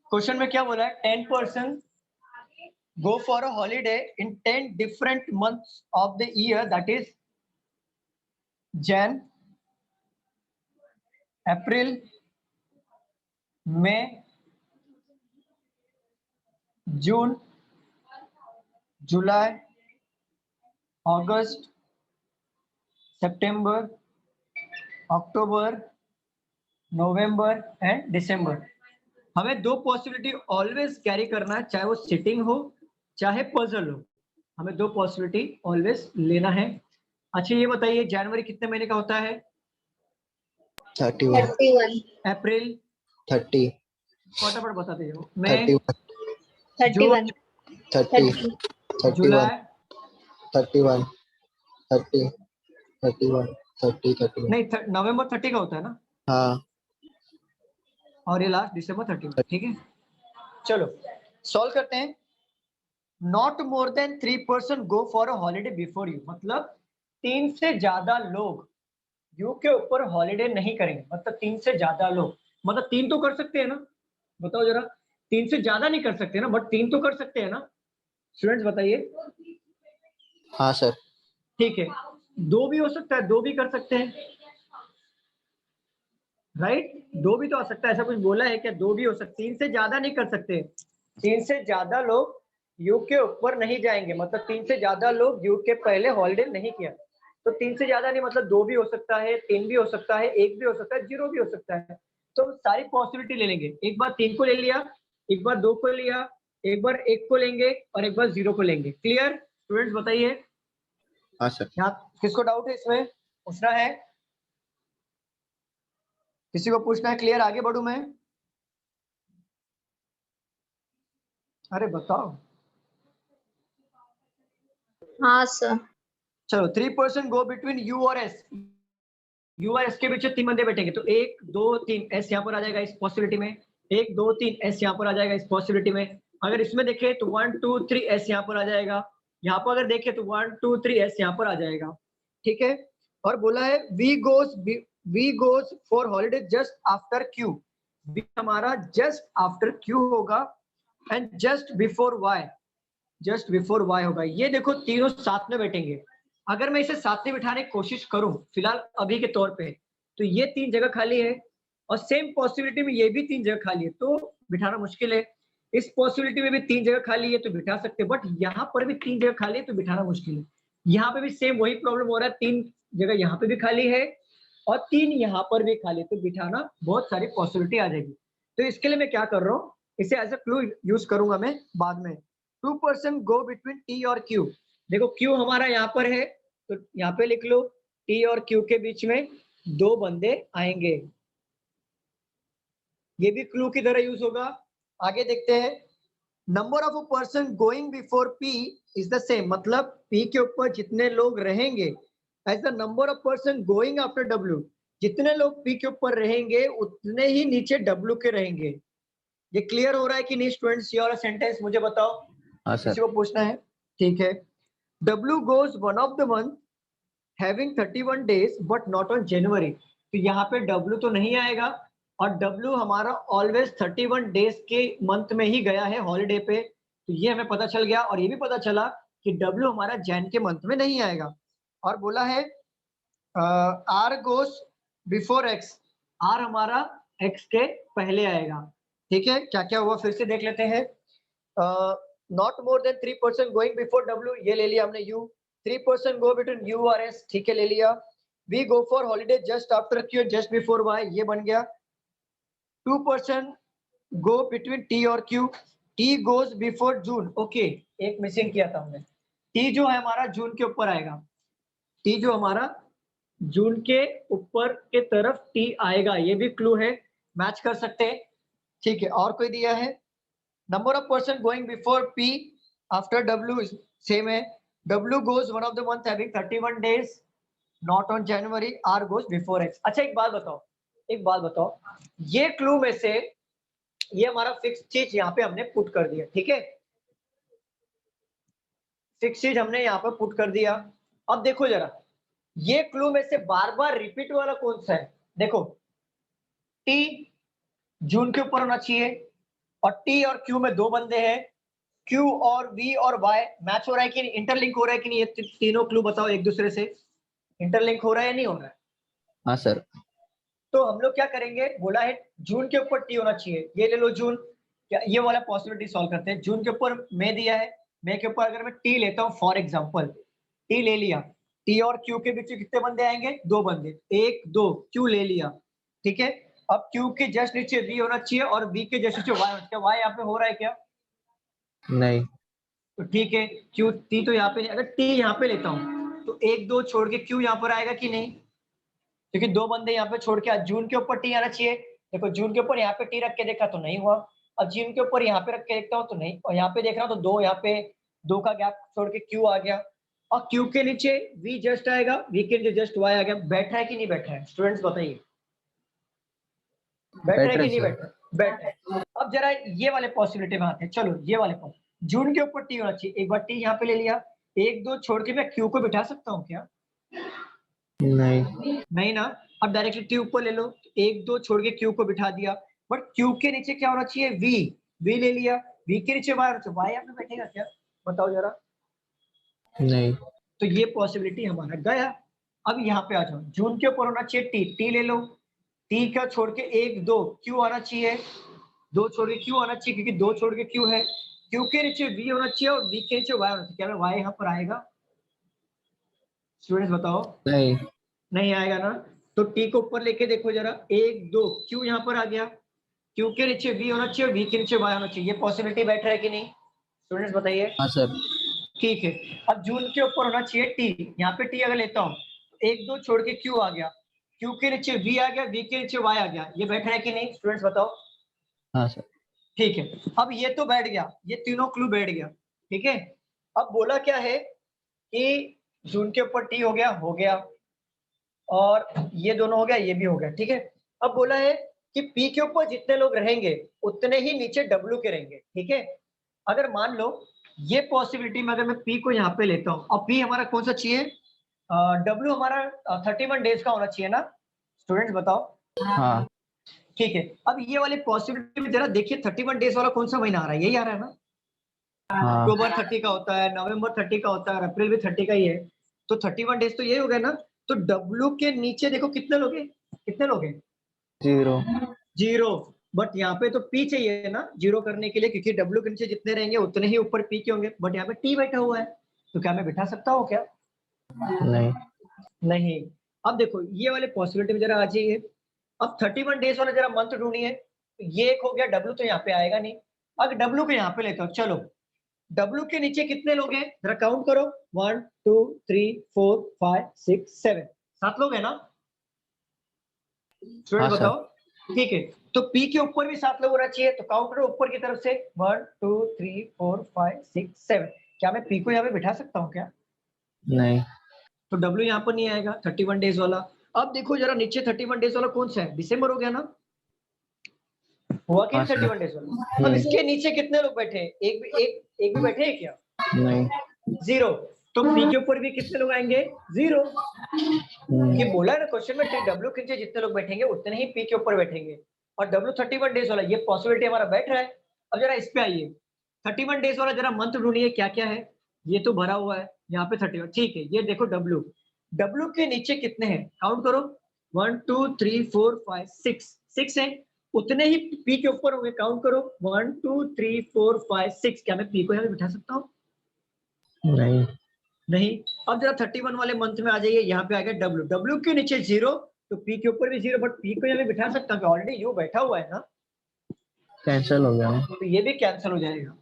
क्वेश्चन में क्या बोला है? 10% go for a holiday in 10 different months of the year, that is Jan, April, May, June, July, August, September, October, November and December. हमें दो पॉसिबिलिटी ऑलवेज कैरी करना है, चाहे वो सिटिंग हो चाहे पजल हो, हमें दो पॉसिबिलिटी ऑलवेज लेना है। अच्छा ये बताइए जनवरी कितने महीने का होता है? 31, 31, अप्रैल, 30, फटाफट बता दीजिए। मई, 31, जून, 31, 30, 31, जुलाई, 31, 30, 31, 30, 31। नहीं नवंबर 30 का होता है ना, हाँ और ये लास्ट दिसंबर 31, ठीक है। चलो सॉल्व करते हैं। Not more than 3% go for a holiday before you, मतलब 3 से ज्यादा लोग यू के ऊपर हॉलीडे नहीं करेंगे। मतलब 3 से ज्यादा लोग, मतलब 3 तो कर सकते हैं ना, बताओ जरा। 3 से ज्यादा नहीं कर सकते ना, बट 3 तो कर सकते हैं ना, स्टूडेंट्स बताइए। हाँ सर। ठीक है, 2 भी हो सकता है, 2 भी कर सकते हैं, राइट? 2 भी तो आ सकता है, ऐसा कुछ बोला है क्या? 2 भी हो सकते, 3 से ज्यादा नहीं कर सकते। 3 से ज्यादा लोग यू के ऊपर नहीं जाएंगे, मतलब 3 से ज्यादा लोग यू के पहले हॉलीडे नहीं किया। तो 3 से ज्यादा नहीं मतलब 2 भी हो सकता है, 3 भी हो सकता है, 1 भी हो सकता है, 0 भी हो सकता है। तो सारी पॉसिबिलिटी ले लेंगे। एक बार 3 को ले लिया, एक बार 2 को लिया, एक बार 1 को लेंगे और एक बार 0 को लेंगे। क्लियर स्टूडेंट्स बताइए। हाँ सर। यहाँ किसको डाउट है इसमें, पूछना है? किसी को पूछना है? क्लियर, आगे बढ़ू मैं? अरे बताओ। हाँ सर। चलो 3% गो बिटवीन यू और एस। यू और एस के बीच 3 बंदे बैठेंगे, तो 1 2 3 एस यहाँ पर आ जाएगा इस पॉसिबिलिटी में, 1 2 3 एस यहाँ पर आ जाएगा इस पॉसिबिलिटी में। अगर इसमें देखें तो 1 2 3 एस यहाँ पर आ जाएगा, यहाँ पर अगर देखें तो 1 2 3 एस यहाँ पर आ जाएगा, ठीक है। और बोला है V goes for holiday just after Q. V हमारा जस्ट आफ्टर क्यू होगा and just before Y, just before Y होगा। ये देखो तीनों साथ में बैठेंगे। अगर मैं इसे साथ में बिठाने की कोशिश करूं फिलहाल अभी के तौर पे, तो ये 3 जगह खाली है और सेम पॉसिबिलिटी में ये भी 3 जगह खाली है, तो बिठाना मुश्किल है। इस पॉसिबिलिटी में भी 3 जगह खाली है तो बिठा सकते हैं, बट यहाँ पर भी 3 जगह खाली है तो बिठाना मुश्किल है। यहाँ पे भी सेम वही प्रॉब्लम हो रहा है, 3 जगह यहाँ पे भी खाली है और 3 यहाँ पर भी खाली है, तो बिठाना बहुत सारी पॉसिबिलिटी आ जाएगी। तो इसके लिए मैं क्या कर रहा हूँ, इसे एज अ क्लू यूज करूंगा मैं बाद में। 2% गो बिटवीन टी और क्यू। देखो क्यू हमारा यहाँ पर है तो यहाँ पे लिख लो, टी और क्यू के बीच में 2 बंदे आएंगे। ये भी क्लू की तरह यूज होगा। आगे देखते हैं। Number of a person going before P is the same, मतलब पी के ऊपर जितने लोग रहेंगे as the number of person going after W. जितने लोग पी के ऊपर रहेंगे उतने ही नीचे डब्ल्यू के रहेंगे। ये क्लियर हो रहा है कि नहीं स्टूडेंट्स? ये वाला सेंटेंस मुझे बताओ, हाँ किसी सर। को पूछना है? ठीक है। W goes one of the month having 31 days but not on January। तो यहाँ पे W तो नहीं आएगा और W हमारा ऑलवेज 31 डेज के मंथ में ही गया है हॉलीडे पे, तो ये हमें पता चल गया। और ये भी पता चला कि W हमारा जैन के मंथ में नहीं आएगा। और बोला है R goes before X, R हमारा X के पहले आएगा। ठीक है, क्या क्या हुआ फिर से देख लेते हैं। Not more than 3% going before W, ये ले लिया हमने। यू 3% गो बिटवीन यू और एस, ठीक है ले लिया। V go for holiday just after Q just before Y, ये बन गया। 2% गो बिटवीन टी और Q, T goes before June. Okay, एक मिसिंग किया था हमने, टी जो है हमारा जून के ऊपर आएगा, टी जो हमारा जून के ऊपर के तरफ टी आएगा, ये भी क्लू है, मैच कर सकते हैं। ठीक है, और कोई दिया है? Number of person going before P after W same है। W goes one of the month having 31 days not on January, R goes before X. अच्छा एक बात बताओ, एक बात बताओ, ये क्लू में से ये हमारा फिक्स चीज यहाँ पे हमने पुट कर दिया, ठीक है, फिक्स चीज हमने यहाँ पर पुट कर दिया। अब देखो जरा, ये क्लू में से बार बार रिपीट वाला कौन सा है? देखो टी जून के ऊपर होना चाहिए और टी और क्यू में 2 बंदे हैं, क्यू और वी और वाई मैच हो रहा है कि नहीं, इंटरलिंक हो रहा है कि नहीं? ये तीनों क्लू बताओ, एक दूसरे से इंटरलिंक हो रहा है या नहीं हो रहा है? हाँ सर। तो हम लोग क्या करेंगे, बोला है जून के ऊपर टी होना चाहिए, ये ले लो जून। क्या ये वाला पॉसिबिलिटी सॉल्व करते हैं। जून के ऊपर मई दिया है, मई के ऊपर अगर मैं टी लेता हूँ फॉर एग्जाम्पल, टी ले लिया, टी और क्यू के बीच में कितने बंदे आएंगे? 2 बंदे, 1 2 क्यू ले लिया, ठीक है। अब क्यू के जस्ट नीचे वी होना चाहिए और वी के जस्ट नीचे वाई होना चाहिए। वाई यहाँ पे हो रहा है क्या? नहीं। तो ठीक है, क्यू टी तो यहाँ पे नहीं, अगर टी यहाँ पे लेता हूँ तो 1 2 छोड़ के क्यू यहाँ पर आएगा कि नहीं? क्योंकि 2 बंदे यहाँ पे छोड़ के जून के ऊपर टी आना चाहिए। देखो जून के ऊपर यहाँ पे टी रख के देखा तो नहीं हुआ, अब जून के ऊपर यहाँ पे रख के देखता हूँ तो नहीं, और यहाँ पे देख रहा हूँ तो 2 यहाँ पे 2 का गैप छोड़ के क्यू आ गया, और क्यू के नीचे वी जस्ट आएगा, वी के नीचे जस्ट वाई आ गया। बैठ रहा है कि नहीं बैठ रहा है? स्टूडेंट्स बताइए, बैठ रहा है कि नहीं बैठ रहा है? बैठ रहा है। अब जरा ये वाले पॉसिबिलिटी में आते हैं, चलो ये वाले पॉसिबिलिटी, जून के ऊपर टी होना चाहिए, एक बार टी यहाँ पे ले लिया, 1 2 छोड़ के मैं क्यू को बिठा सकता हूँ क्या? नहीं। नहीं ना। अब डायरेक्टली टी ऊपर ले लो, 1 2 छोड़ के क्यू को बिठा दिया, बट क्यू के नीचे क्या होना चाहिए? वी, वी ले लिया, वी के नीचे वाई होना चाहिए, वाई यहाँ पे बैठेगा क्या? बताओ जरा। नहीं। तो ये पॉसिबिलिटी हमारा गया। अब यहाँ पे आ जाओ, जून के ऊपर होना चाहिए टी, टी ले लो, टी का छोड़ के 1 2 क्यू आना चाहिए, 2 छोड़ के क्यू आना चाहिए, क्योंकि 2 छोड़ के क्यू है, क्यू के नीचे वी होना चाहिए और वी के नीचे वाई होना चाहिए। क्या वाई यहाँ पर आएगा? स्टूडेंट्स बताओ। नहीं। नहीं आएगा ना। तो टी को ऊपर लेके देखो जरा, 1 2 क्यू यहाँ पर आ गया, क्यू के नीचे वी होना चाहिए, वी के नीचे वाई होना चाहिए। ये पॉसिबिलिटी बैठ रहा है कि नहीं? स्टूडेंट्स बताइए। हाँ सर। ठीक है, अब जून के ऊपर होना चाहिए टी, यहाँ पे टी अगर लेता हूँ 1 2 छोड़ के क्यू आ गया, क्यू के नीचे वी आ गया, वी के नीचे वाई आ गया। ये बैठ रहा है कि नहीं? स्टूडेंट्स बताओ। हाँ सर। ठीक है, अब ये तो बैठ गया, ये तीनों क्लू बैठ गया, ठीक है। अब बोला क्या है कि जून के ऊपर टी हो गया, और ये दोनों हो गया, ये भी हो गया, ठीक है। अब बोला है कि पी के ऊपर जितने लोग रहेंगे उतने ही नीचे डब्ल्यू के रहेंगे, ठीक है। अगर मान लो ये पॉसिबिलिटी में अगर मैं पी को यहाँ पे लेता हूँ, और पी हमारा कौन सा चाहिए? डब्ल्यू हमारा 31 डेज का होना चाहिए ना? स्टूडेंट्स बताओ। हाँ। ठीक है, अब ये वाली पॉसिबिलिटी में जरा देखिए 31 डेज वाला कौन सा महीना आ रहा है? यही आ रहा है ना? हाँ। अक्टूबर 30 का होता है, नवंबर 30 का होता है, और अप्रैल भी 30 का ही है, तो 31 डेज तो यही हो गया ना। तो डब्ल्यू के नीचे देखो कितने लोग हैं, कितने लोग हैं? 0। 0। बट यहाँ पे तो पी चाहिए ना 0 करने के लिए, क्योंकि डब्ल्यू के नीचे जितने रहेंगे उतने ही ऊपर पी के होंगे, बट यहाँ पे टी बैठा हुआ है, तो क्या मैं बिठा सकता हूँ क्या? नहीं। नहीं। अब देखो ये वाले पॉसिबिलिटी में जरा आ जाइए। अब 31 डेज वाला जरा मंथ ढूंढिए। ये एक हो गया, डब्ल्यू तो यहाँ पे आएगा नहीं। अगर डब्ल्यू को यहाँ पे लेता हूँ, चलो डब्ल्यू के नीचे कितने लोग हैं जरा काउंट करो, 1 2 3 4 5 6 7, 7 लोग हैं ना? स्टूडेंट हाँ, बताओ। ठीक है, तो पी के ऊपर भी 7 लोग होना चाहिए, तो काउंट करो ऊपर की तरफ से 1 2 3 4 5 6 7। क्या मैं पी को यहाँ पे बिठा सकता हूँ क्या? नहीं। तो डब्ल्यू यहाँ पर नहीं आएगा 31 डेज वाला। अब देखो जरा नीचे 31 डेज वाला कौन सा है? दिसंबर हो गया ना? हुआ कि हाँ, 31 डेज वाला। अब इसके नीचे कितने लोग बैठे हैं? एक भी बैठे हैं क्या? नहीं। 0। तो पी के ऊपर भी कितने लोग आएंगे? 0। ये बोला है ना क्वेश्चन में, डब्ल्यू के नीचे जितने लोग बैठेंगे उतने ही पी के ऊपर बैठेंगे, और डब्ल्यू 31 डेज वाला, ये पॉसिबिलिटी हमारा बैठ रहा है। अब जरा इस पे आइए, 31 डेज वाला जरा मंथ ढूंढिए क्या क्या है। ये तो भरा हुआ है यहाँ पे 31, ठीक है। ये देखो डब्ल्यू, डब्ल्यू के नीचे कितने हैं काउंट करो, 1 2 3 4 5 6 है, उतने ही पी के ऊपर होंगे, काउंट करो 1 2 3 4 5 6। क्या मैं पी को यहाँ पे बिठा सकता हूँ? नहीं। नहीं। अब जरा 31 वाले मंथ में आ जाइए, यहाँ पे आ गया डब्ल्यू, डब्ल्यू के नीचे 0, तो पी के ऊपर भी 0, बट पी को यहाँ पे बिठा सकता हूँ, ऑलरेडी यू बैठा हुआ है ना, कैंसिल हो गया। तो ये भी कैंसिल हो जाएगा।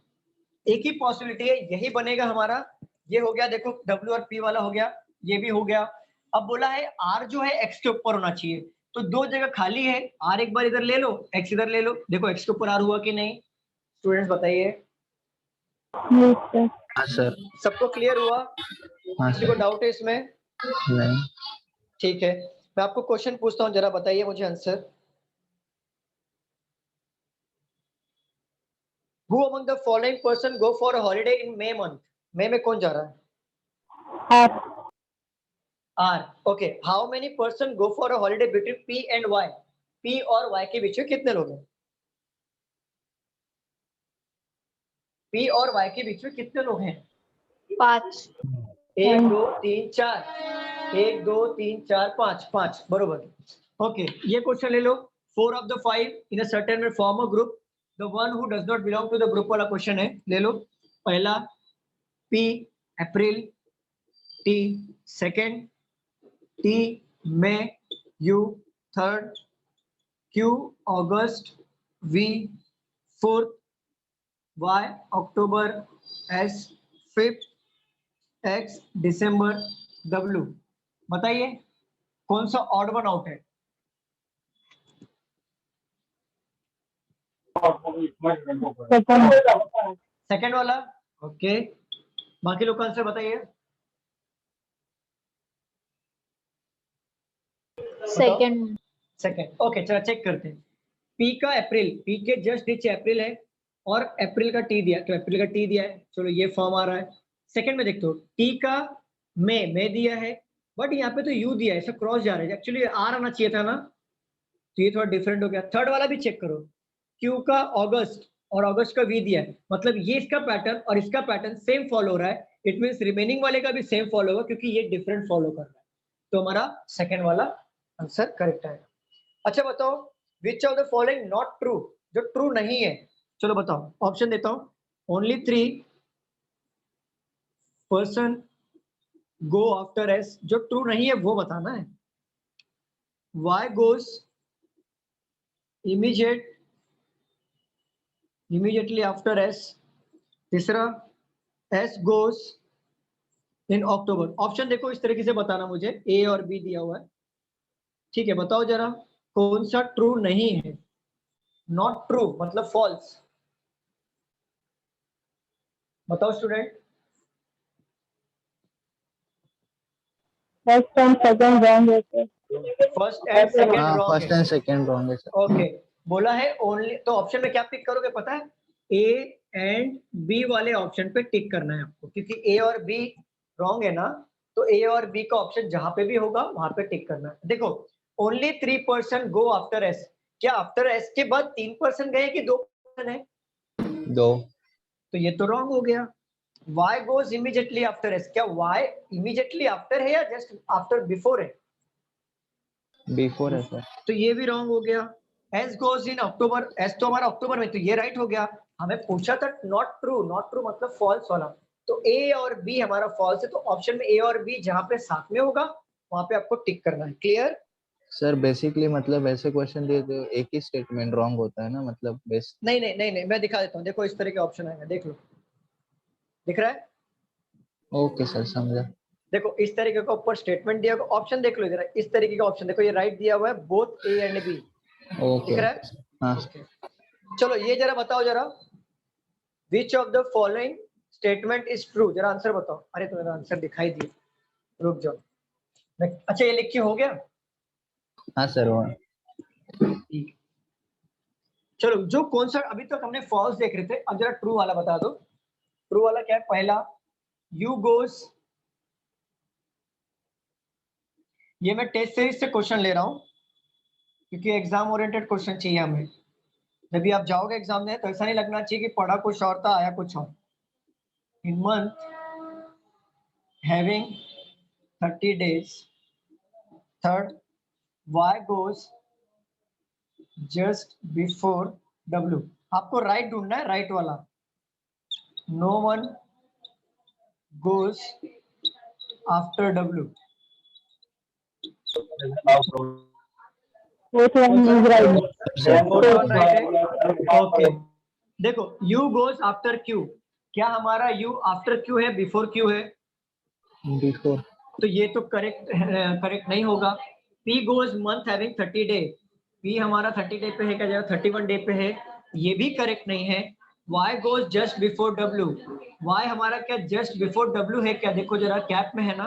एक ही पॉसिबिलिटी है, यही बनेगा हमारा। ये हो गया, देखो डब्ल्यू और पी वाला हो गया, ये भी हो गया। अब बोला है आर जो है एक्स के ऊपर होना चाहिए, तो 2 जगह खाली है, आर एक बार इधर ले लो, एक्स इधर ले लो। देखो एक्स के ऊपर आर हुआ कि नहीं? स्टूडेंट्स बताइए। हाँ सर। सबको क्लियर हुआ? हाँ किसी को सर। डाउट है इसमें? नहीं। ठीक है, मैं आपको क्वेश्चन पूछता हूँ, जरा बताइए मुझे answer. Who among the following person go for a holiday in May month? मई में कौन जा रहा है? R. Okay. How many person go for a holiday between P and Y? P और Y के बीच में कितने लोग हैं? P और Y के बीच में कितने लोग हैं? 5। 1 2 3 4, 1 2 3 4 5, 5 बरोबर। ओके, ये क्वेश्चन ले लो। 4 of the 5 in a certain way form a group. The one who does not belong to the group वाला क्वेश्चन है, ले लो। पहला P, April, T, second, T May, U third, Q August, V fourth, Y October, S fifth, X December, W. बताइए कौन सा odd one out है? Second वाला। ओके, बाकी लोग का आंसर बताइए। सेकंड। सेकंड। ओके, चलो चेक करते हैं। पी का अप्रैल, पी के जस्ट नीचे अप्रैल है और अप्रैल का टी दिया, तो अप्रैल का टी दिया है, चलो ये फॉर्म आ रहा है। सेकंड में देखते हो, टी का मई दिया है, बट यहाँ पे तो यू दिया है, ऐसा क्रॉस जा रहा है, एक्चुअली आर आना चाहिए था ना, तो ये थोड़ा डिफरेंट हो गया। थर्ड वाला भी चेक करो, क्यू का अगस्त और अगस्त का वी दिया है, मतलब ये इसका पैटर्न और इसका पैटर्न सेम फॉलो हो रहा है, इट मीन्स रिमेनिंग वाले का भी सेम फॉलो होगा क्योंकि ये डिफरेंट फॉलो कर रहा है, तो हमारा सेकंड वाला आंसर करेक्ट है। अच्छा बताओ, which of the following not true, जो ट्रू नहीं है, चलो बताओ, ऑप्शन देता हूं। ओनली 3% गो आफ्टर एस, जो ट्रू नहीं है वो बताना है। Y goes immediately after S, तीसरा S goes in October. Option देखो इस तरीके से बताना मुझे, ए और बी दिया हुआ है, ठीक है, बताओ जरा कौन सा ट्रू नहीं है। नॉट ट्रू मतलब फॉल्स, बताओ student. First and second wrong है सर। फर्स्ट एंड सेकंड हाँ, रॉन्ग फर्स्ट है। एंड सेकंड रॉन्ग है सर। ओके, बोला है ओनली, तो ऑप्शन में क्या पिक करोगे पता है? ए एंड बी वाले ऑप्शन पे टिक करना है आपको, क्योंकि ए और बी रॉन्ग है ना, तो ए और बी का ऑप्शन जहां पे भी होगा वहां पे टिक करना है। देखो, ओनली 3% गो आफ्टर एस, क्या आफ्टर एस के बाद 3% गए कि 2% है? 2। तो ये तो रॉन्ग हो गया। Y goes immediately after S, क्या वाई इमीडिएटली आफ्टर है या जस्ट आफ्टर बिफोर है? बिफोर है सर। तो ये भी रॉन्ग हो गया। S goes in October, S तो हमारा अक्टूबर में, तो ये राइट हो गया। हमें पूछा था नॉट ट्रू, नॉट ट्रू मतलब फॉल्स वाला, तो ए और बी हमारा फॉल्स है, तो ऑप्शन में ए और बी जहां पे साथ में होगा वहां पे आपको टिक करना है। क्लियर? सर बेसिकली मतलब ऐसे क्वेश्चन दिए तो एक ही स्टेटमेंट रॉन्ग होता है ना, मतलब बेस। नहीं नहीं नहीं नहीं, मैं दिखा देता हूँ, देखो इस तरह के ऑप्शन आएगा, देख लो, दिख रहा है? ओके सर, समझा। देखो इस तरीके का ऊपर स्टेटमेंट दिया होगा, ऑप्शन देख लो इधर, इस तरीके का ऑप्शन देखो, ये राइट दिया हुआ है, both A and B, okay दिख रहा ओके है? सर, हाँ। ओके, चलो ये जरा बताओ जरा, विच of the following statement is true, जरा आंसर बताओ। अरे तुम्हें आंसर दिखाई दिए, रुक जाओ। अच्छा ये लिख के हो गया, हाँ सर, वो ठीक। चलो जो कौन सा अभी तक हमने फॉल्स देख रहे थे, अब जरा ट्रू वाला बता दो। ट्रू वाला क्या है? पहला, यू गोस, ये मैं टेस्ट सीरीज से क्वेश्चन ले रहा हूं क्योंकि एग्जाम ओरिएंटेड क्वेश्चन चाहिए हमें। जब भी आप जाओगे एग्जाम में तो ऐसा नहीं लगना चाहिए कि पढ़ा कुछ और था आया कुछ और। In month having 30 days, third, Y goes just before W. आपको राइट ढूंढना है, राइट वाला। No one goes after W. Fourth one is right. Fourth one right है। ओके, देखो यू गोस आफ्टर क्यू, क्या हमारा यू आफ्टर क्यू है before Q है? बिफोर। तो ये तो करेक्ट नहीं होगा। P goes month having 30 day, P हमारा 30 डे पे है, क्या जाएगा 31 डे पे है, ये भी करेक्ट नहीं है। Y goes just before W, Y हमारा क्या जस्ट बिफोर डब्ल्यू है क्या? देखो जरा कैप में है ना,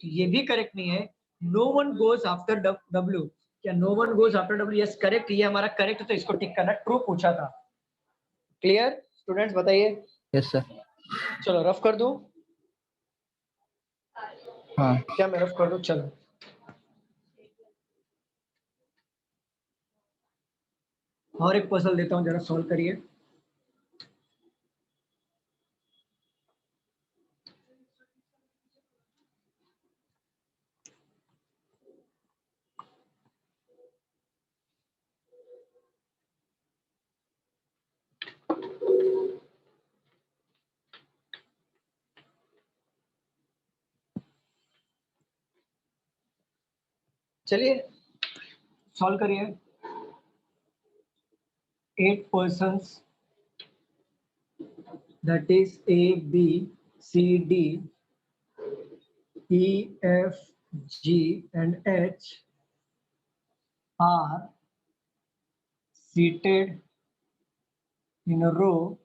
तो ये भी करेक्ट नहीं है। No one goes after W, क्या no one goes after W? Yes correct, ये हमारा करेक्ट, तो इसको टिक करना, ट्रू पूछा था। क्लियर स्टूडेंट्स, बताइए। Yes sir. चलो रफ कर दूं, हाँ क्या मैं रफ कर दूं? चलो और एक पजल देता हूं, जरा सॉल्व करिए। चलिए सॉल्व करिए। 8 persons, that is A, B, C, D, E, F, G and H are seated in a row.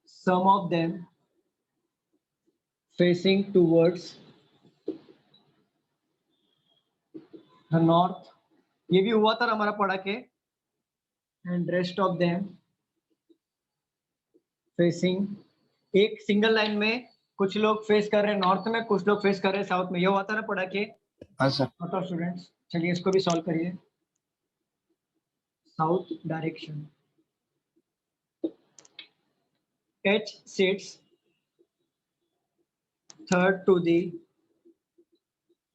Some of them facing towards the north. ये भी हुआ था हमारा पढ़ा के। And rest of them facing, एक सिंगल लाइन में कुछ लोग फेस कर रहे हैं नॉर्थ में, कुछ लोग फेस कर रहे हैं साउथ में। ये हुआ था ना पढ़ा के। हाँ सर। ऑफ स्टूडेंट्स, चलिए इसको भी सॉल्व करिए। South direction, H sits third to the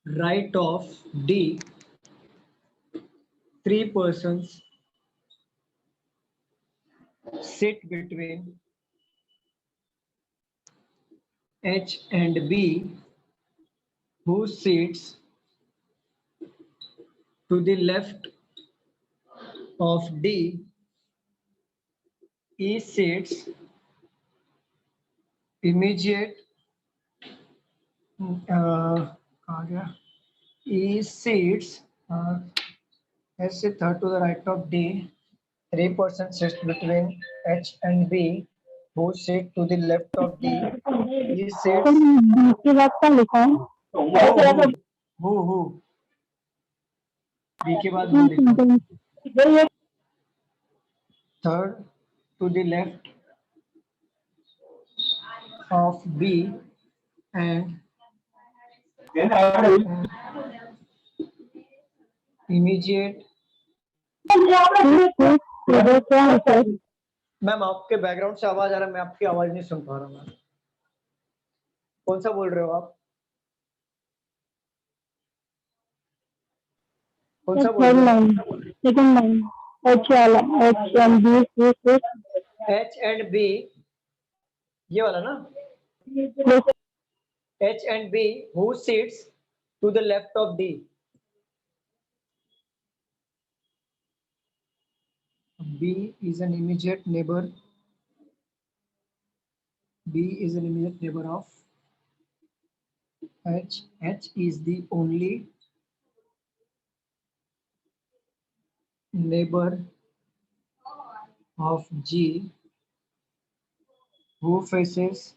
right of D. 3 persons sit between H and B, who sits to the left of D. E sits immediate कहाँ गया? E sits S sit third to the right of D. 3 persons sit between H and B, who sit to the left of D. E sits के बाद क्या लिखा है? who B के बाद who लिखा। Third to the left of B and immediate। Ma'am आपके background से आवाज आ रहा है, मैं आपकी आवाज नहीं सुन पा रहा। मैम कौन सा बोल रहे हो आप? कौन सा बोल रहे हो? सेकंड लाइन H वाला H and B H and B, ये वाला ना? H and B, who sits to the left of D? B is an immediate neighbor. B is an immediate neighbor of H. H is the only neighbor of G, who faces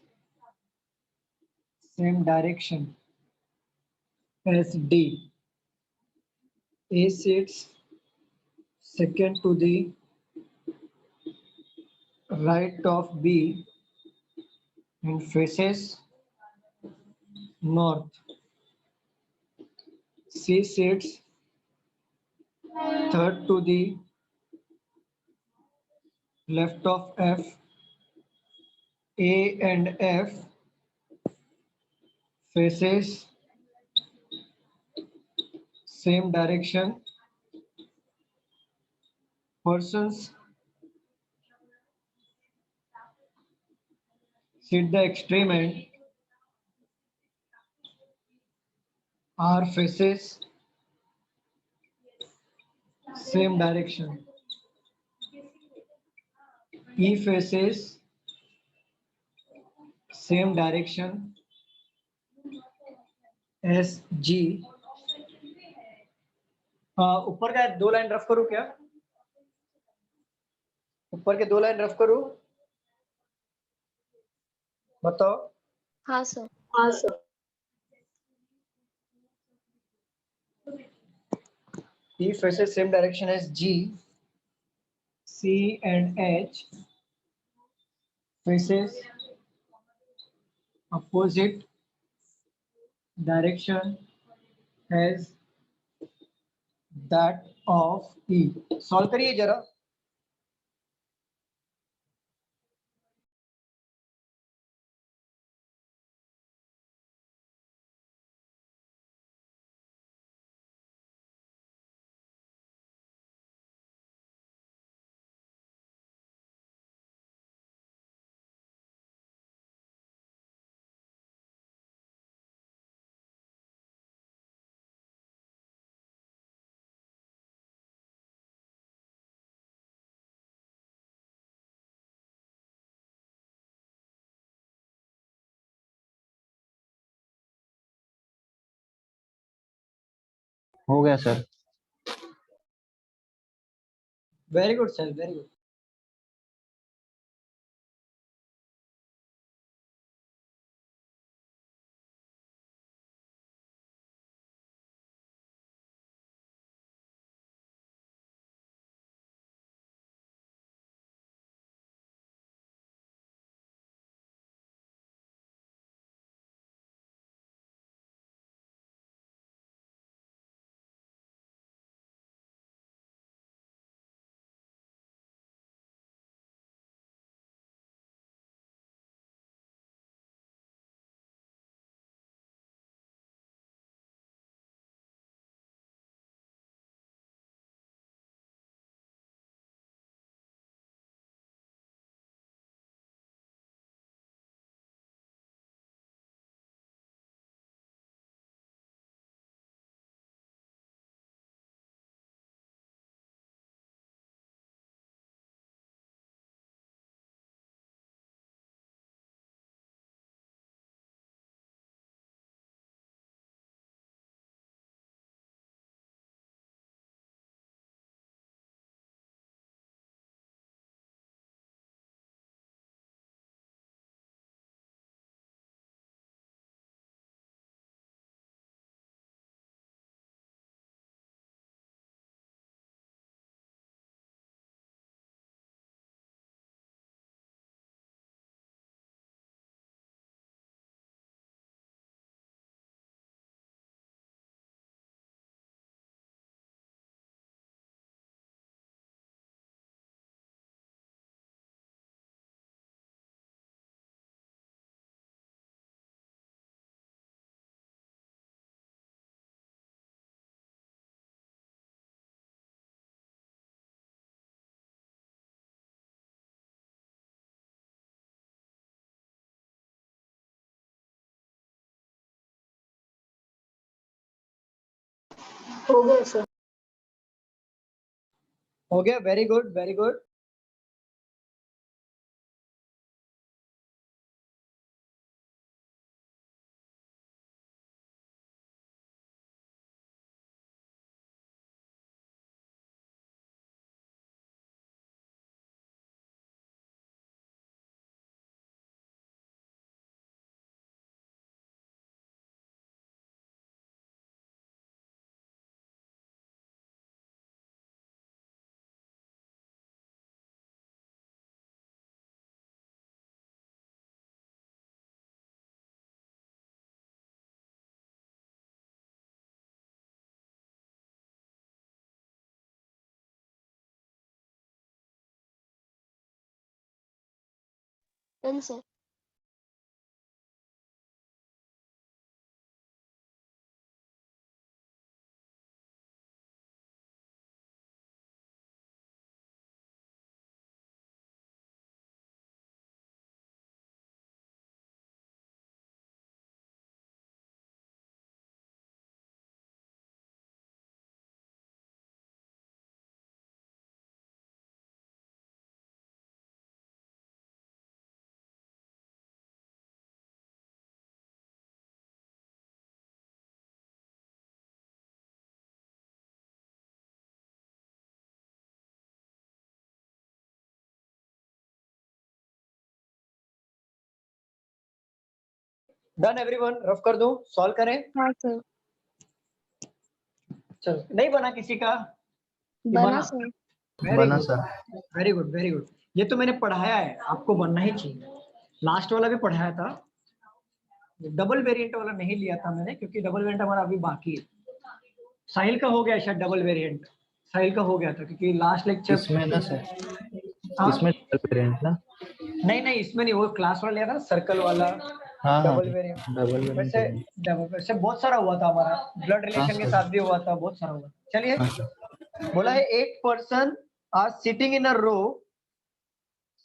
same direction as D. A sits second to the right of B and faces north. C sits third to the left of F. A and F faces same direction. Persons sit the extreme end are faces same direction. E faces same direction as G. ऊपर का 2 line rough करूं क्या? ऊपर के 2 line rough करूं? बताओ। हाँ sir. E faces same direction as G. C and H faces opposite direction as that of E. Solve करिए जरा। हो गया sir. Very good sir, very good. हो गया सर। हो गया, very good, very good. Done sir. Done everyone, rough कर दूं, सॉल्व करें। हाँ सर। चलो, नहीं बना किसी का? ये बना सर। वेरी बना good, sir. Very good, very good. ये तो मैंने पढ़ाया है, आपको बनना ही चाहिए। लास्ट वाला भी पढ़ाया था, डबल वेरिएंट वाला नहीं लिया था मैंने, क्योंकि डबल वेरिएंट हमारा अभी बाकी है। साहिल का हो गया शायद डबल वेरिएंट, साहिल का हो गया था, क्योंकि लास्ट लेक्चर इसमें ना सर, इसमें डबल वेरिएंट ना? नहीं, इसमें नहीं, वो क्लास वाला लिया था, सर्कल वाला हाँ हाँ, डबल वेरिएंट। डबल वेरिएंट वैसे वैसे बहुत सारा हुआ था हमारा, ब्लड रिलेशन के सर। साथ भी हुआ था, बहुत सारा हुआ। चलिए, हाँ सर। बोला है 8 person are sitting in a row,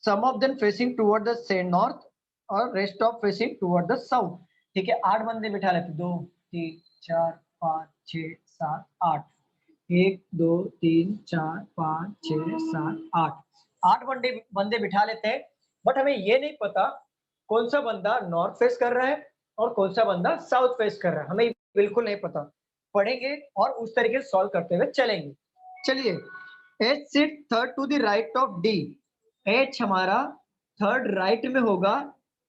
some of them facing toward the north और rest of facing toward the south. ठीक है, 8 बंदे बिठा लेते, 2 3 4 5 6 7 8, 1 2 3 4 5 6 7 8, 8 बंदे बिठा लेते हैं। बट हमें ये नहीं पता कौन सा बंदा नॉर्थ फेस कर रहा है और कौन सा बंदा साउथ फेस कर रहा है, हमें बिल्कुल नहीं पता। पढ़ेंगे और उस तरीके से सॉल्व करते हुए चलेंगे। चलिए, H sit third to the right of D। H हमारा थर्ड राइट में होगा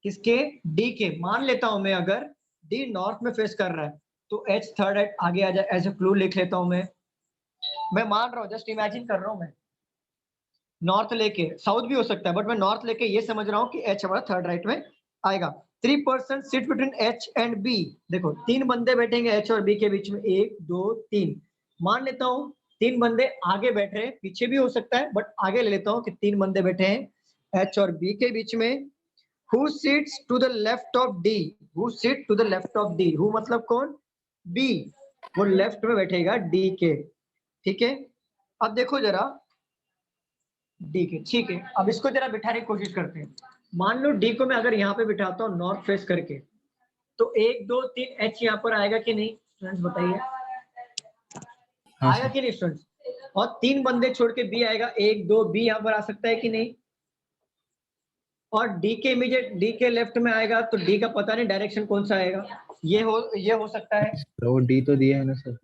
किसके? D के। मान लेता हूं मैं अगर D नॉर्थ में फेस कर रहा है तो H थर्ड राइट आगे आ जाए, एज ए क्लू लिख लेता हूं मैं मान रहा हूं, जस्ट इमेजिन कर रहा हूं मैं नॉर्थ लेके, साउथ भी हो सकता है बट मैं नॉर्थ लेके ये समझ रहा हूं कि H हमारा थर्ड राइट में आएगा। 3 person sit between H and B। देखो 3 बंदे बैठेंगे H और B के बीच में, 1 2 3। मान लेता हूं 3 बंदे आगे बैठ रहे हैं, पीछे भी हो सकता है बट आगे ले लेता हूं कि 3 बंदे बैठे हैं H और B के बीच में। Who sits to the left of D? Who sit to the left of D? Who मतलब कौन? B। वो लेफ्ट में बैठेगा D के, ठीक है। अब देखो जरा D के, ठीक है। अब इसको जरा बिठाने की कोशिश करते हैं। मान लो D को मैं अगर यहाँ पे बिठाता हूँ नॉर्थ फेस करके, तो 1 2 3 H यहाँ पर आएगा कि नहीं? स्टूडेंट्स बताइए, हाँ आएगा कि नहीं स्टूडेंट्स? और 3 बंदे छोड़ के B आएगा, 1 2 B यहाँ पर आ सकता है कि नहीं? और D के इमीडिएट D के लेफ्ट में आएगा तो D का पता नहीं डायरेक्शन कौन सा आएगा, ये हो सकता है। तो वो D तो दिया है ना सर?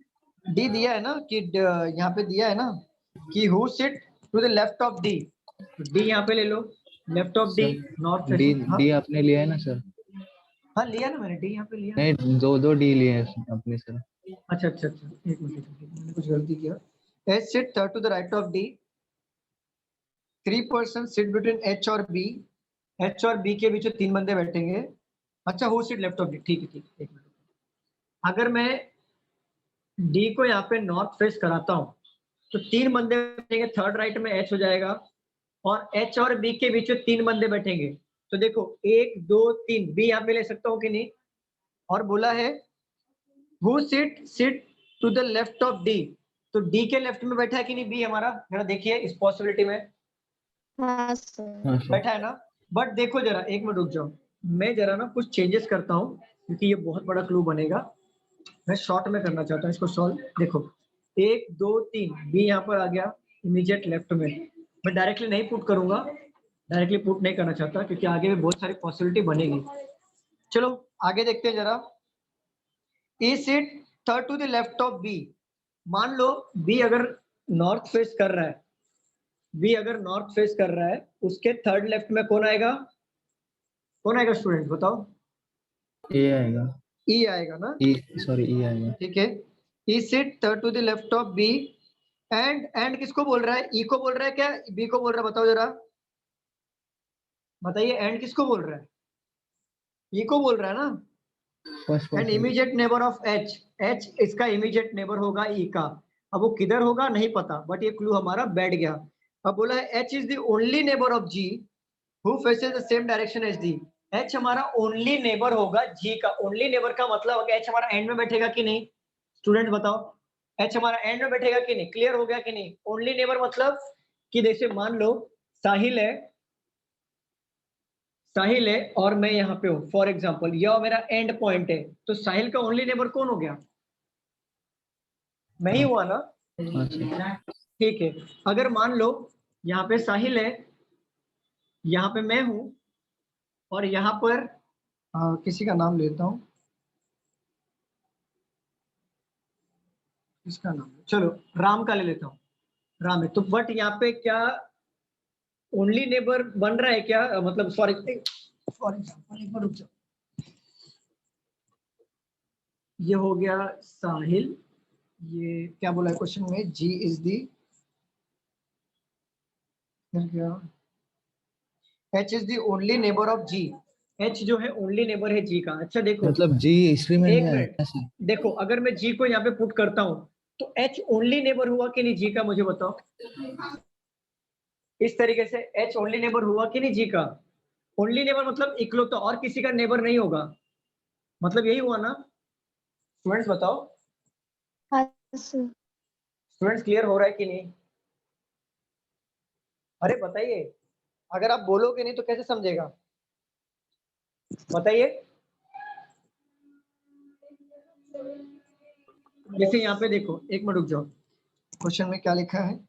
D दिया है ना कि यहाँ पे दिया है ना कि who sit to the left of D, तो D यहाँ पे ले लो, left of D north D facing. हाँ D आपने लिया है ना सर? हाँ लिया ना मैंने, D यहाँ पे लिया। नहीं, दो D लिए हैं अपने सर। अच्छा, एक मिनट, मैंने कुछ गलती किया। H sit third to the right of D। 3 person sit between H और B। H और B के बीच में 3 बंदे बैठेंगे। अच्छा, who sit left of D, ठीक है, एक मिनट। अगर मैं D को यहाँ पे नॉर्थ फेस कराता हूँ तो 3 बंदे बैठेंगे, थर्ड राइट में H हो जाएगा, और H और B के बीच में 3 बंदे बैठेंगे। तो देखो 1 2 3 B यहाँ पे ले सकता हूँ कि नहीं? और बोला है who sit to the left of D, तो D के लेफ्ट में बैठा है कि नहीं B हमारा? जरा देखिए इस पॉसिबिलिटी में हाँ सर। हाँ सर। बैठा है ना। बट देखो जरा, एक मिनट रुक जाओ, मैं जरा ना कुछ चेंजेस करता हूँ क्योंकि ये बहुत बड़ा क्लू बनेगा। मैं शॉर्ट में करना चाहता हूँ इसको सॉल्व। देखो 1 2 3 B यहाँ पर आ गया इमीडिएट लेफ्ट में। मैं डायरेक्टली नहीं पुट करूंगा, डायरेक्टली पुट नहीं करना चाहता क्योंकि आगे भी बहुत सारी पॉसिबिलिटी बनेगी। चलो आगे देखते हैं जरा। E sit third to the left of B। मान लो B अगर नॉर्थ फेस कर रहा है, B अगर नॉर्थ फेस कर रहा है, उसके थर्ड लेफ्ट में कौन आएगा? कौन आएगा स्टूडेंट बताओ? A आएगा। E आएगा ना, E आएगा। ठीक है। E sit third to the left of B। And किसको बोल रहा है? E को बोल रहा है क्या B को बोल रहा है? बताओ जरा, बताइए एंड किसको बोल रहा है? E को बोल रहा है ना। First and person. Immediate neighbour of H, H इसका इमीडिएट नेबर होगा E का। अब वो किधर होगा नहीं पता, बट ये क्लू हमारा बैठ गया। अब बोला है H is the only neighbour of G who faces the same direction as D। H हमारा ओनली नेबर होगा G का। ओनली नेबर का मतलब H हमारा एंड में बैठेगा कि नहीं? स्टूडेंट बताओ, H हमारा एंड में बैठेगा कि नहीं? क्लियर हो गया कि नहीं? ओनली नेबर मतलब कि जैसे मान लो साहिल है और मैं यहाँ पे हूँ फॉर एग्जाम्पल, यह मेरा एंड पॉइंट है, तो साहिल का ओनली नेबर कौन हो गया? मैं ही हुआ ना, हाँ सर। ठीक है। अगर मान लो यहाँ पे साहिल है, यहाँ पे मैं हूँ, और यहाँ पर किसी का नाम लेता हूँ, किसका नाम? चलो राम का ले लेता हूँ, राम है तो। बट यहाँ पे क्या ओनली नेबर बन रहा है क्या? मतलब फॉर एग्जाम्पल एक बार रुक जाओ, ये हो गया साहिल, ये क्या बोला है क्वेश्चन में? G इज दी क्या? H is the only neighbour of G। H जो है ओनली नेबर है G का। अच्छा देखो, मतलब G हिस्ट्री में नहीं एक आया मिनट, क्या सर? देखो अगर मैं G को यहाँ पे पुट करता हूँ तो H ओनली नेबर हुआ कि नहीं G का? मुझे बताओ इस तरीके से H ओनली नेबर हुआ कि नहीं G का? ओनली नेबर मतलब इकलौता, और किसी का नेबर नहीं होगा, मतलब यही हुआ ना। स्टूडेंट्स बताओ, हाँ सर। स्टूडेंट्स क्लियर हो रहा है कि नहीं? अरे बताइए, अगर आप बोलोगे नहीं तो कैसे समझेगा? बताइए। जैसे यहाँ पे देखो, एक मिनट रुक जाओ, क्वेश्चन में क्या लिखा है?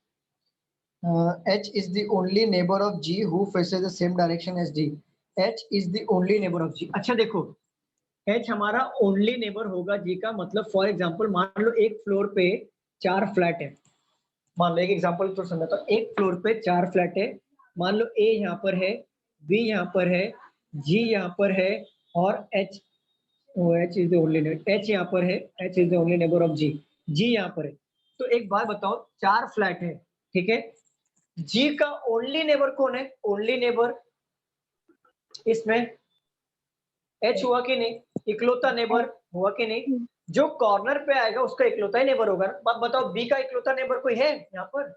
H is the only neighbor of G who faces the same direction as D। H is the only neighbor of G। अच्छा देखो, एच हमारा ओनली नेबर होगा जी का, मतलब फॉर एग्जांपल मान लो एक फ्लोर पे 4 फ्लैट है, मान लो एक एग्जांपल तो समझाता हूँ, एक फ्लोर पे 4 फ्लैट है, मान लो ए यहाँ पर है, बी यहाँ पर है, जी यहाँ पर है और H is the only neighbour, H यहाँ पर है, H is the only neighbour of G, G यहाँ पर है। तो एक बात बताओ, 4 फ्लैट है, ठीक है, जी का ओनली नेबर कौन है? ओनली नेबर इसमें एच हुआ कि नहीं? इकलौता नेबर हुआ कि नहीं? जो कॉर्नर पे आएगा उसका इकलौता ही नेबर होगा ना। अब बताओ बी का इकलौता नेबर कोई है यहाँ पर?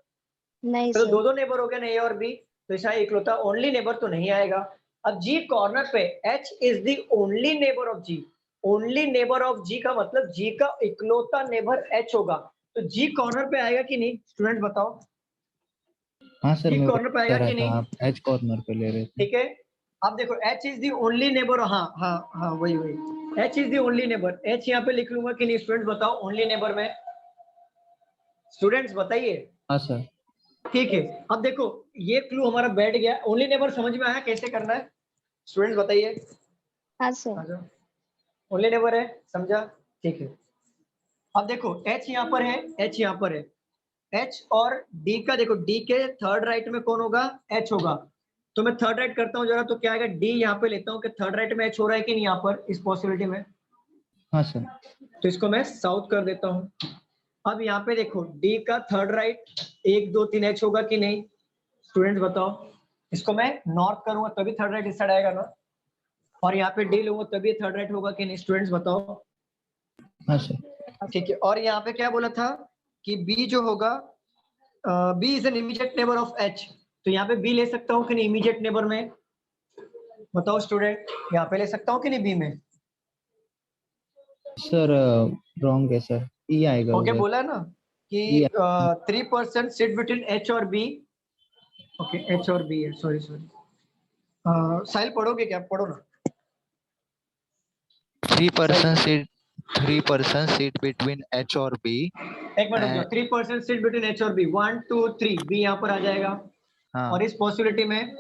नहीं तो सर। दो नेबर हो गए ना, ए और बी, तो इसका इकलौता ओनली नेबर तो नहीं आएगा। अब जी कॉर्नर पे, H is the only neighbour of G, only neighbour of G का मतलब जी का इकलौता नेबर एच होगा, तो जी कॉर्नर पे आएगा कि नहीं? स्टूडेंट बताओ, हाँ सर, जी मैं कॉर्नर पे वही आएगा कह रहा कि था, नहीं? आप एच कॉर्नर पे ले रहे थे। ठीक है, अब देखो H is the only neighbour, हाँ हाँ हाँ वही वही, H is the only neighbour, H यहाँ पे लिख लूंगा कि नहीं? स्टूडेंट्स बताओ ओनली नेबर में, स्टूडेंट्स बताइए। हाँ सर। ठीक है, अब देखो ये क्लू हमारा बैठ गया, ओनली नेबर समझ में आया कैसे करना है? स्टूडेंट्स बताइए। हाँ सर। ओनली नेबर है, समझा? ठीक है, अब देखो एच यहाँ पर है, एच यहाँ पर है, एच और डी का देखो, डी के थर्ड राइट में कौन होगा? एच होगा, तो मैं थर्ड राइट करता हूँ जरा, तो क्या आएगा? डी यहाँ पे लेता हूँ कि थर्ड राइट में एच हो रहा है कि नहीं यहाँ पर इस पॉसिबिलिटी में? हाँ सर। तो इसको मैं साउथ कर देता हूँ। अब यहाँ पे देखो डी का थर्ड राइट 1 2 3 एच होगा कि नहीं? स्टूडेंट बताओ, इसको मैं नॉर्थ करूंगा तभी थर्ड राइट इस साइड आएगा ना, और यहाँ पे डी लूंगा तभी थर्ड राइट होगा कि नहीं? स्टूडेंट्स बताओ। हाँ सर। ठीक है, और यहाँ पे क्या बोला था कि बी जो होगा, B is an immediate neighbour of H, तो यहाँ पे बी ले सकता हूँ कि नहीं इमीडिएट नेबर में? बताओ स्टूडेंट, यहाँ पे ले सकता हूँ कि नहीं बी में? सर रॉन्ग है सर, ई आएगा ओके, उधर। बोला ना कि 3% सिट बिटवीन एच और बी। ओके, एच और बी है, सॉरी सॉरी, साहिल पढ़ोगे क्या? पढ़ो ना। 3% sit between H और B। एक मिनट रुक जाओ, 3% सिट बिटवीन एच और बी, 1 2 3 बी यहाँ पर आ जाएगा, हाँ और इस पॉसिबिलिटी में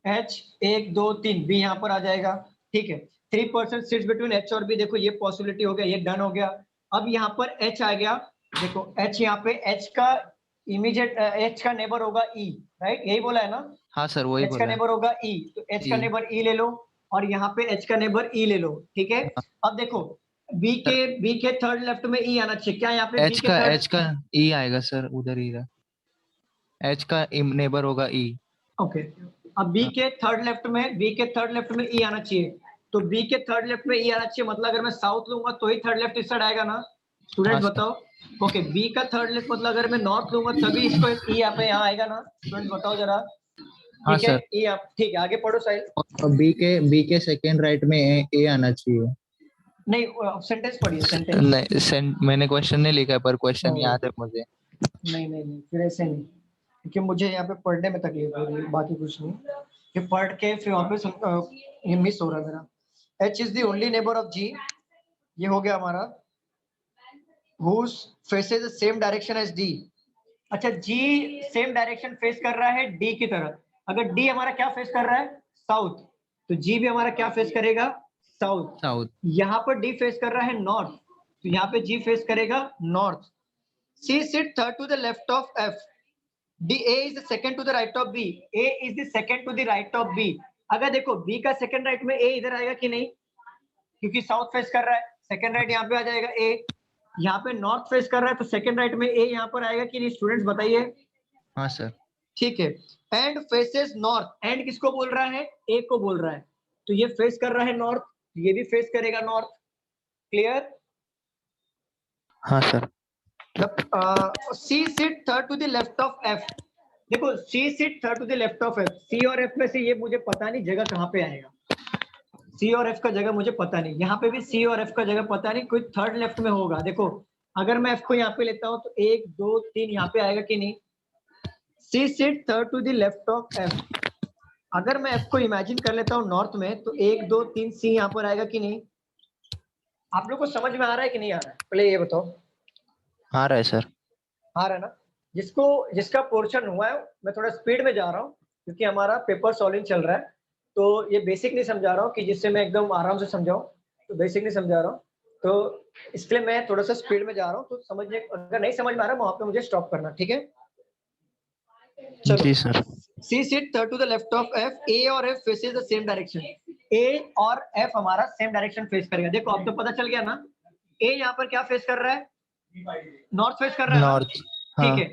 एच 1 2 3 बी यहाँ पर आ जाएगा। ठीक है, 3% सिट्स बिटवीन एच और बी, देखो ये पॉसिबिलिटी हो गया, ये डन हो गया। अब यहाँ पर एच आ गया, देखो एच यहाँ पे, एच का इमीडिएट, एच का नेबर होगा ई, राइट? यही बोला है ना? हाँ सर, वही एच का बोला है। नेबर होगा ई, तो एच का E। नेबर ई ले लो, और यहाँ पे एच का नेबर ई ले लो। ठीक है, अब देखो बी के थर्ड लेफ्ट में ई आना चाहिए, क्या यहाँ पे बी के थर्ड? एच का E आएगा सर, उधर ही रहा। एच का नेबर होगा E। ओके, अब बी के थर्ड लेफ्ट में, बी के थर्ड लेफ्ट में ई आना चाहिए, तो बी के थर्ड लेफ्ट में ई आना चाहिए, मतलब अगर मैं साउथ लूंगा तो ही थर्ड लेफ्ट इस साइड आएगा ना? स्टूडेंट्स हाँ, बताओ। ओके, बी का थर्ड लेफ्ट मतलब अगर मैं नॉर्थ लूंगा तभी इसको ई यहाँ पे यहाँ आएगा ना? स्टूडेंट्स बताओ जरा। हाँ ठीक है, सर। ई आप, ठीक है आगे पढ़ो साहिल। और बी के सेकेंड राइट में ए आना चाहिए। नहीं, सेंटेंस पढ़िए, सेंटेंस। नहीं, मैंने क्वेश्चन नहीं लिखा है, पर क्वेश्चन याद है मुझे। नहीं नहीं नहीं, फिर ऐसे नहीं, क्योंकि मुझे यहाँ पे पढ़ने में तकलीफ हो रही है, बाकी कुछ नहीं, कि पढ़ के फिर वहाँ पे ये मिस हो रहा है मेरा। H is the only neighbour of G, ये हो गया हमारा। whose faces the same direction as D। अच्छा, G सेम डायरेक्शन फेस कर रहा है D की तरफ, अगर D हमारा क्या फेस कर रहा है? साउथ, तो G भी हमारा क्या फेस करेगा? साउथ। साउथ। यहाँ पर D फेस कर रहा है नॉर्थ, तो यहाँ पे G फेस करेगा north. C sit third to the left of F, D A is the second to the right of B, A is the second to the right of B। अगर देखो B का second right में A इधर आएगा कि नहीं? क्योंकि south face कर रहा है, सेकंड राइट यहाँ पे आ जाएगा A। यहाँ पे नॉर्थ फेस कर रहा है तो सेकंड राइट में ए यहाँ पर आएगा कि नहीं? स्टूडेंट्स बताइए। हाँ सर। ठीक है, एंड फेसेस नॉर्थ, एंड किसको बोल रहा है? ए को बोल रहा है, तो ये फेस कर रहा है नॉर्थ, ये भी फेस करेगा नॉर्थ। क्लियर? हाँ sir. C sit third to the left of F, देखो C sit third to the left of F, C और एफ में से ये मुझे पता नहीं जगह कहाँ पे आएगा, सी और एफ का जगह मुझे पता नहीं, यहाँ पे भी सी और एफ का जगह पता नहीं, कोई थर्ड लेफ्ट में होगा। देखो अगर मैं एफ को यहाँ पे लेता हूँ तो 1 2 3 यहाँ पे आएगा कि नहीं? C sit third to the left of F, अगर मैं एफ को इमेजिन कर लेता हूँ नॉर्थ में तो 1 2 3 सी यहाँ पर आएगा कि नहीं? आप लोग को समझ में आ रहा है कि नहीं आ रहा है? पहले ये बताओ। आ रहा है सर। आ रहा है ना? जिसका पोर्शन हुआ है, मैं थोड़ा स्पीड में जा रहा हूँ क्योंकि हमारा पेपर सॉल्विंग चल रहा है, तो ये बेसिक नहीं समझा रहा हूँ कि जिससे मैं एकदम आराम से समझाऊं। तो बेसिकली समझा रहा हूँ, तो इसलिए मैं थोड़ा सा स्पीड में जा रहा हूँ, तो समझने, अगर नहीं समझ में आ रहा वहां पे मुझे स्टॉप करना, ठीक है? चलो, जी sir. C sit third to the left of F, A और F faces the same direction. A और F हमारा सेम डायरेक्शन फेस करेगा। देखो अब तो पता चल गया ना, A यहाँ पर क्या फेस कर रहा है? नॉर्थ फेस कर रहा है ना? नॉर्थ। हाँ। ठीक है,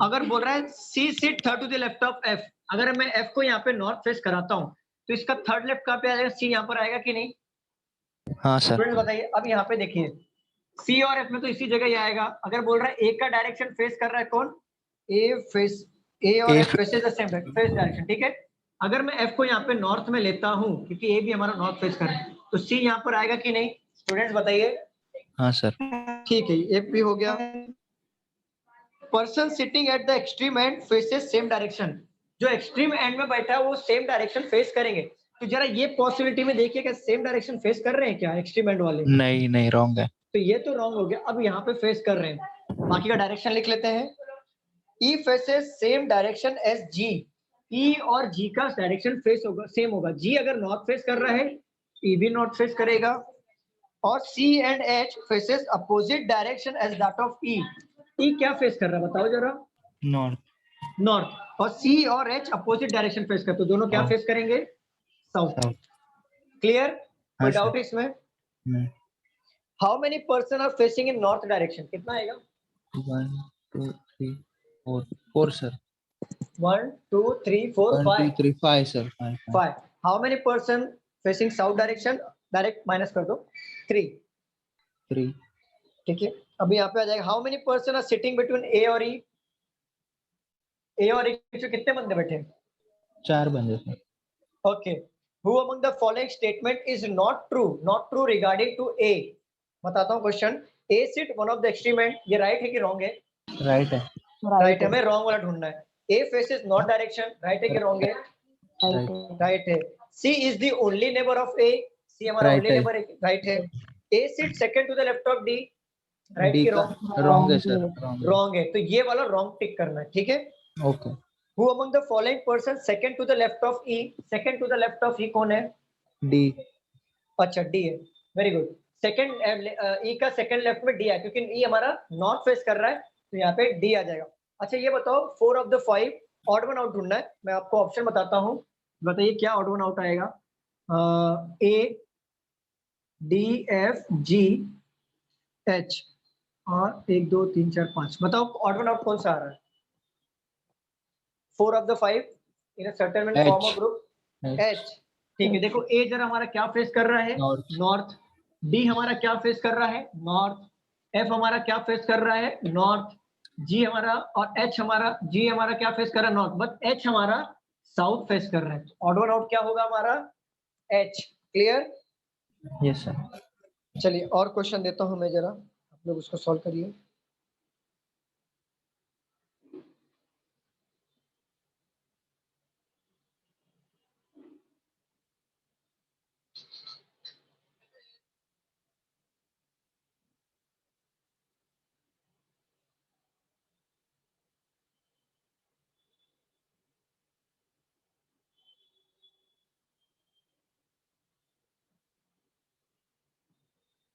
अगर बोल रहा है C sit third to the left of F, अगर मैं F को यहाँ पे नॉर्थ फेस कराता हूँ, तो इसका थर्ड लेफ्ट कहाँ पे आ जाएगा? C यहाँ पर आएगा कि नहीं? हाँ सर। स्टूडेंट बताइए, अब यहाँ पे देखिए C और F में तो इसी जगह ही आएगा। अगर बोल रहा है A का डायरेक्शन फेस कर रहा है कौन? A और F faces the same face direction, ठीक है? अगर मैं F को यहाँ पे नॉर्थ में लेता हूँ, क्योंकि A भी हमारा नॉर्थ फेस कर रहा है, तो C यहाँ पर आएगा कि नहीं? स्टूडेंट्स बताइए। हाँ सर। ठीक है, ये भी हो गया। Person sitting at the extreme and faces same direction, जो एक्सट्रीम एंड में बैठा है वो सेम डायरेक्शन फेस करेंगे। तो जरा ये पॉसिबिलिटी में देखिए कि सेम डायरेक्शन फेस कर रहे हैं क्या एक्सट्रीम एंड वाले? नहीं नहीं, रॉन्ग है। तो ये तो रॉन्ग हो गया। अब यहाँ पे फेस कर रहे हैं, बाकी का डायरेक्शन लिख लेते हैं। E faces same direction as G, E और G का डायरेक्शन फेस होगा सेम होगा। G अगर नॉर्थ फेस कर रहा है, E भी नॉर्थ फेस करेगा। और C and H faces opposite direction as that of E। E क्या फेस कर रहा है बताओ जरा? नॉर्थ। नॉर्थ। और C और H अपोजिट डायरेक्शन फेस करते, तो दोनों क्या फेस करेंगे? साउथ। क्लियर? कोई डाउट इसमें? How many person are facing in north direction? कितना आएगा? 1 2 3 4 4 sir. 1 2 3 4 1 2 5 3 5 sir. 5 5। How many person facing south direction? Direct minus कर दो, 3। 3। ठीक है, अभी यहाँ पे आ जाएगा how many person are sitting between A और ई? ए और ई के बीच में कितने बंदे बैठे हैं? 4 बंदे sir. Okay, who among the following statement is not true regarding to A? बताता हूँ question. A sit one of the extreme end, ये राइट है कि रॉन्ग है? राइट है। राइट है, हमें रॉन्ग वाला ढूंढना है। A faces north direction, right है कि रॉन्ग है? राइट है। C is the only neighbour of A, C हमारा ओनली नेबर है, राइट है। A sit second to the left of D, right D की का रॉन्ग? रॉन्ग है सर। रॉन्ग है, तो ये वाला रॉन्ग टिक करना है, ठीक है? Okay. Who among the following person second to the left of E? Second to the left of E कौन है? डी। अच्छा, डी है, वेरी गुड। सेकंड ई का सेकंड लेफ्ट में डी है, क्योंकि ई हमारा नॉर्थ फेस कर रहा है, तो यहाँ पे डी आ जाएगा। अच्छा ये बताओ, 4 of the 5 odd one out ढूंढना है। मैं आपको ऑप्शन बताता हूँ, बताइए क्या ऑड वन आउट आएगा? A D F G H और 1 2 3 4 5, बताओ ऑड वन आउट कौन सा आ रहा है? 4 of the 5 in a certain form of group H. ठीक है, देखो ए जरा हमारा क्या फेस कर रहा है? नॉर्थ। डी हमारा क्या फेस कर रहा है? नॉर्थ। एफ हमारा क्या फेस कर रहा है? नॉर्थ। जी हमारा और एच हमारा, जी हमारा क्या फेस कर रहा है? नॉर्थ, बट एच हमारा साउथ फेस कर रहा है। ऑड वन आउट क्या होगा हमारा? एच। क्लियर? Yes sir. चलिए और क्वेश्चन देता हूं मैं, जरा आप लोग उसको सॉल्व करिए।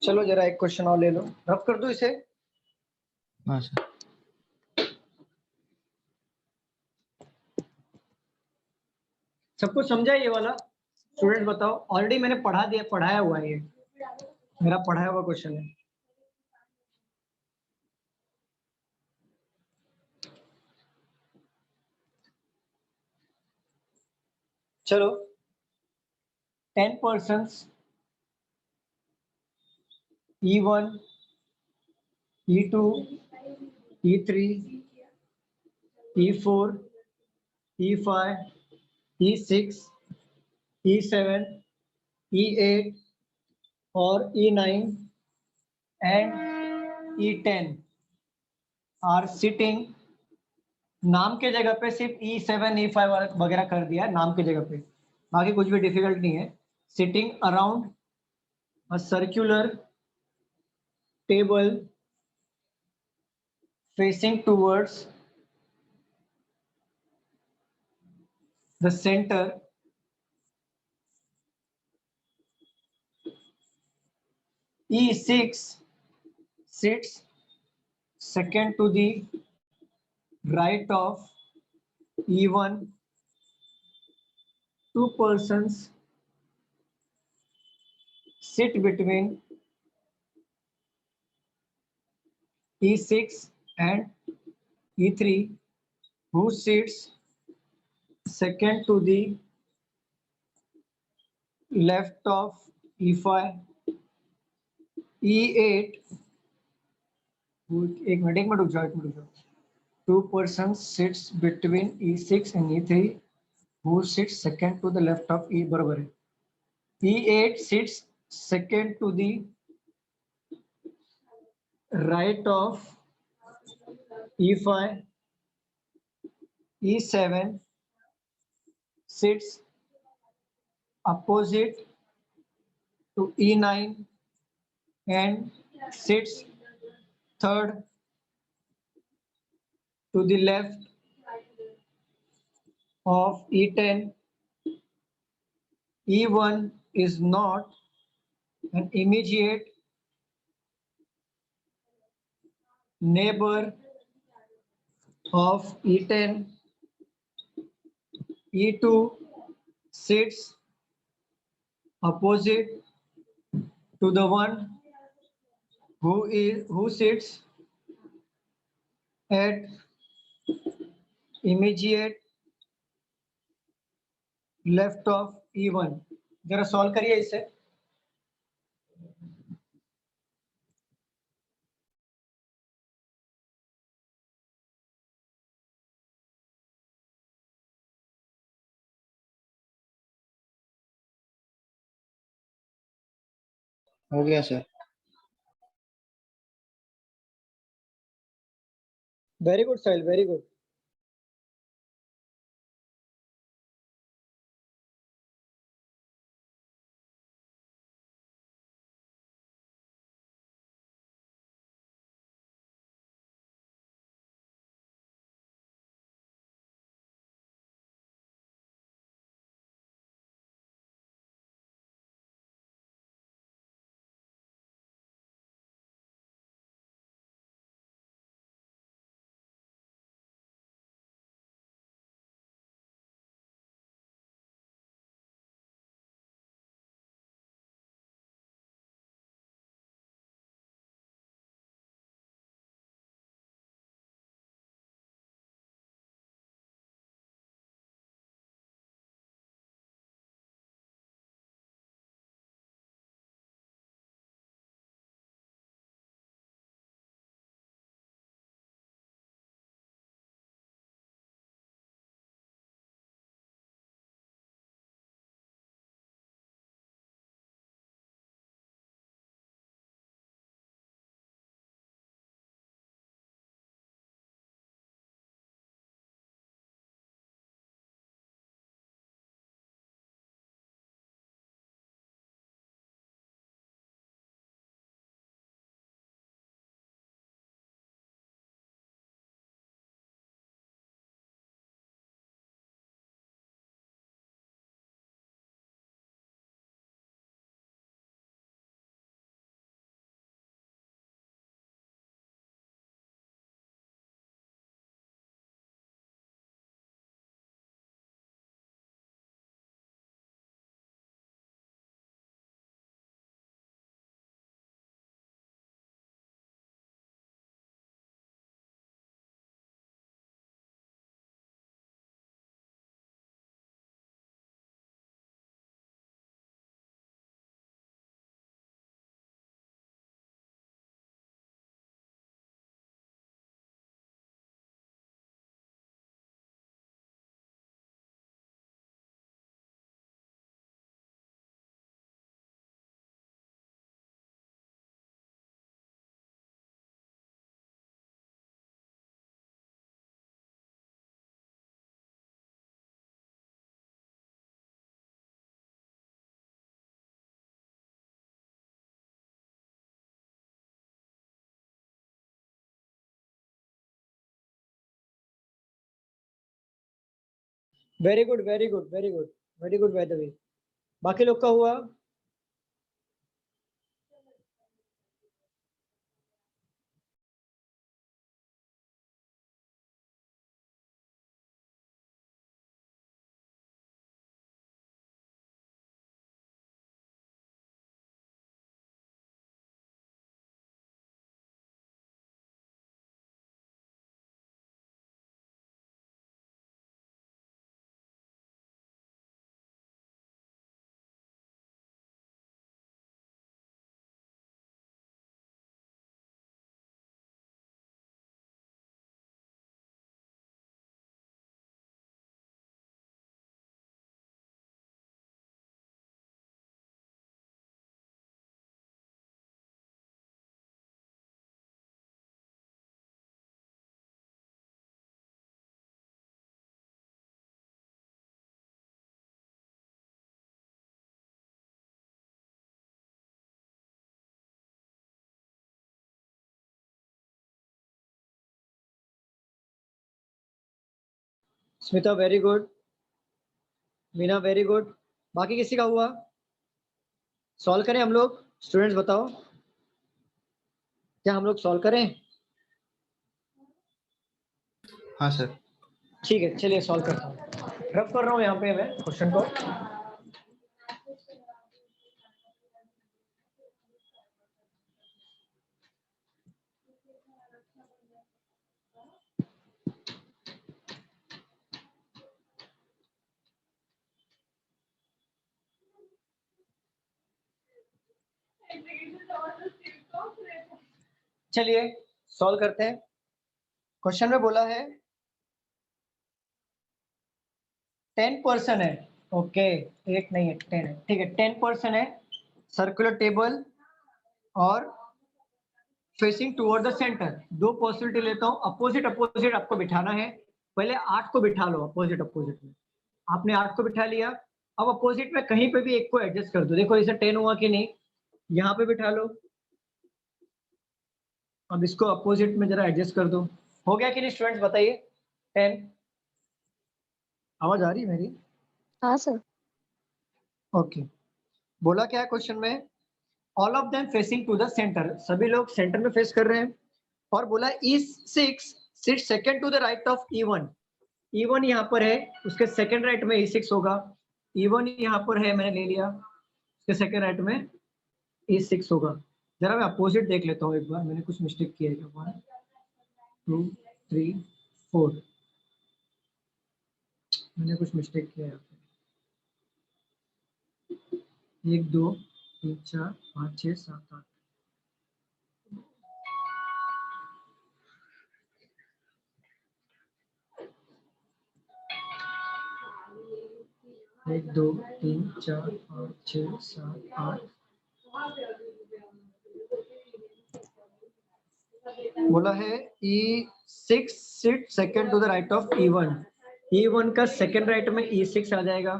चलो जरा एक क्वेश्चन और ले लो, रफ कर दो इसे। हाँ सर। सबको समझा ये वाला? स्टूडेंट बताओ, ऑलरेडी मैंने पढ़ाया हुआ है, ये मेरा पढ़ाया हुआ क्वेश्चन है। चलो, 10 persons E1, E2, E3, E4, E5, E6, E7, E8 और E9 and E10 are sitting। नाम के जगह पे सिर्फ E7 E5 वगैरह कर दिया है नाम के जगह पे, बाकी कुछ भी डिफिकल्ट नहीं है। Sitting around a circular table facing towards the center E6 sits second to the right of E1. Two persons sit between E6 and E3, who sits second to the left of E5. E8, एक minute रुक जाओ Two persons sits between E6 and E3, who sits second to the left of E, बराबर है. E8 sits second to the right of E5. E7 sits opposite to E9 and sits third to the left of E10. E1 is not an immediate neighbor of E10. E2 sits opposite to the one who sits at immediate left of E1. जरा solve करिए इसे. हो गया sir. Very good Sahil, very good. Very good, very good, very good, very good. By the way, बाकी लोग का हुआ. Smita very good, Meena very good. बाकी किसी का हुआ? सॉल्व करें हम लोग? स्टूडेंट्स बताओ, क्या हम लोग सॉल्व करें? हाँ सर। ठीक है, चलिए सॉल्व करता हूँ। रब कर रहा हूँ यहाँ पे मैं क्वेश्चन को। चलिए सॉल्व करते हैं। क्वेश्चन में बोला है 10% है, ओके 8 नहीं है 10 है, ठीक है 10% है, सर्कुलर टेबल और फेसिंग टुवर्ड द सेंटर। दो पॉसिबिलिटी लेता हूँ, अपोजिट अपोजिट आपको बिठाना है। पहले 8 को बिठा लो अपोजिट अपोजिट में, आपने 8 को बिठा लिया। अब अपोजिट में कहीं पे भी एक को एडजस्ट कर दो, देखो इसे 10 हुआ कि नहीं, यहाँ पे बिठा लो। अब इसको अपोजिट में जरा एडजस्ट कर दो, हो गया कि नहीं स्टूडेंट्स बताइए? 10 आवाज आ रही है मेरी? हाँ सर। ओके, बोला क्या है क्वेश्चन में? All of them facing to the centre, सभी लोग सेंटर में फेस कर रहे हैं। और बोला E6 sit second to the right of E1। E1 यहाँ पर है, उसके सेकंड राइट में E6 होगा। E1 यहाँ पर है, मैंने ले लिया, उसके सेकंड राइट में E6 होगा। जरा मैं अपोजिट देख लेता हूँ एक बार, मैंने कुछ मिस्टेक किया है। 1 2 3 4 मैंने कुछ मिस्टेक किया है। 1 2 3 4 5 6 7 8 1 2 3 4 5 6 7 8 बोला है E6 sit second to the right of E1। E1 का सेकंड राइट में E6 आ जाएगा,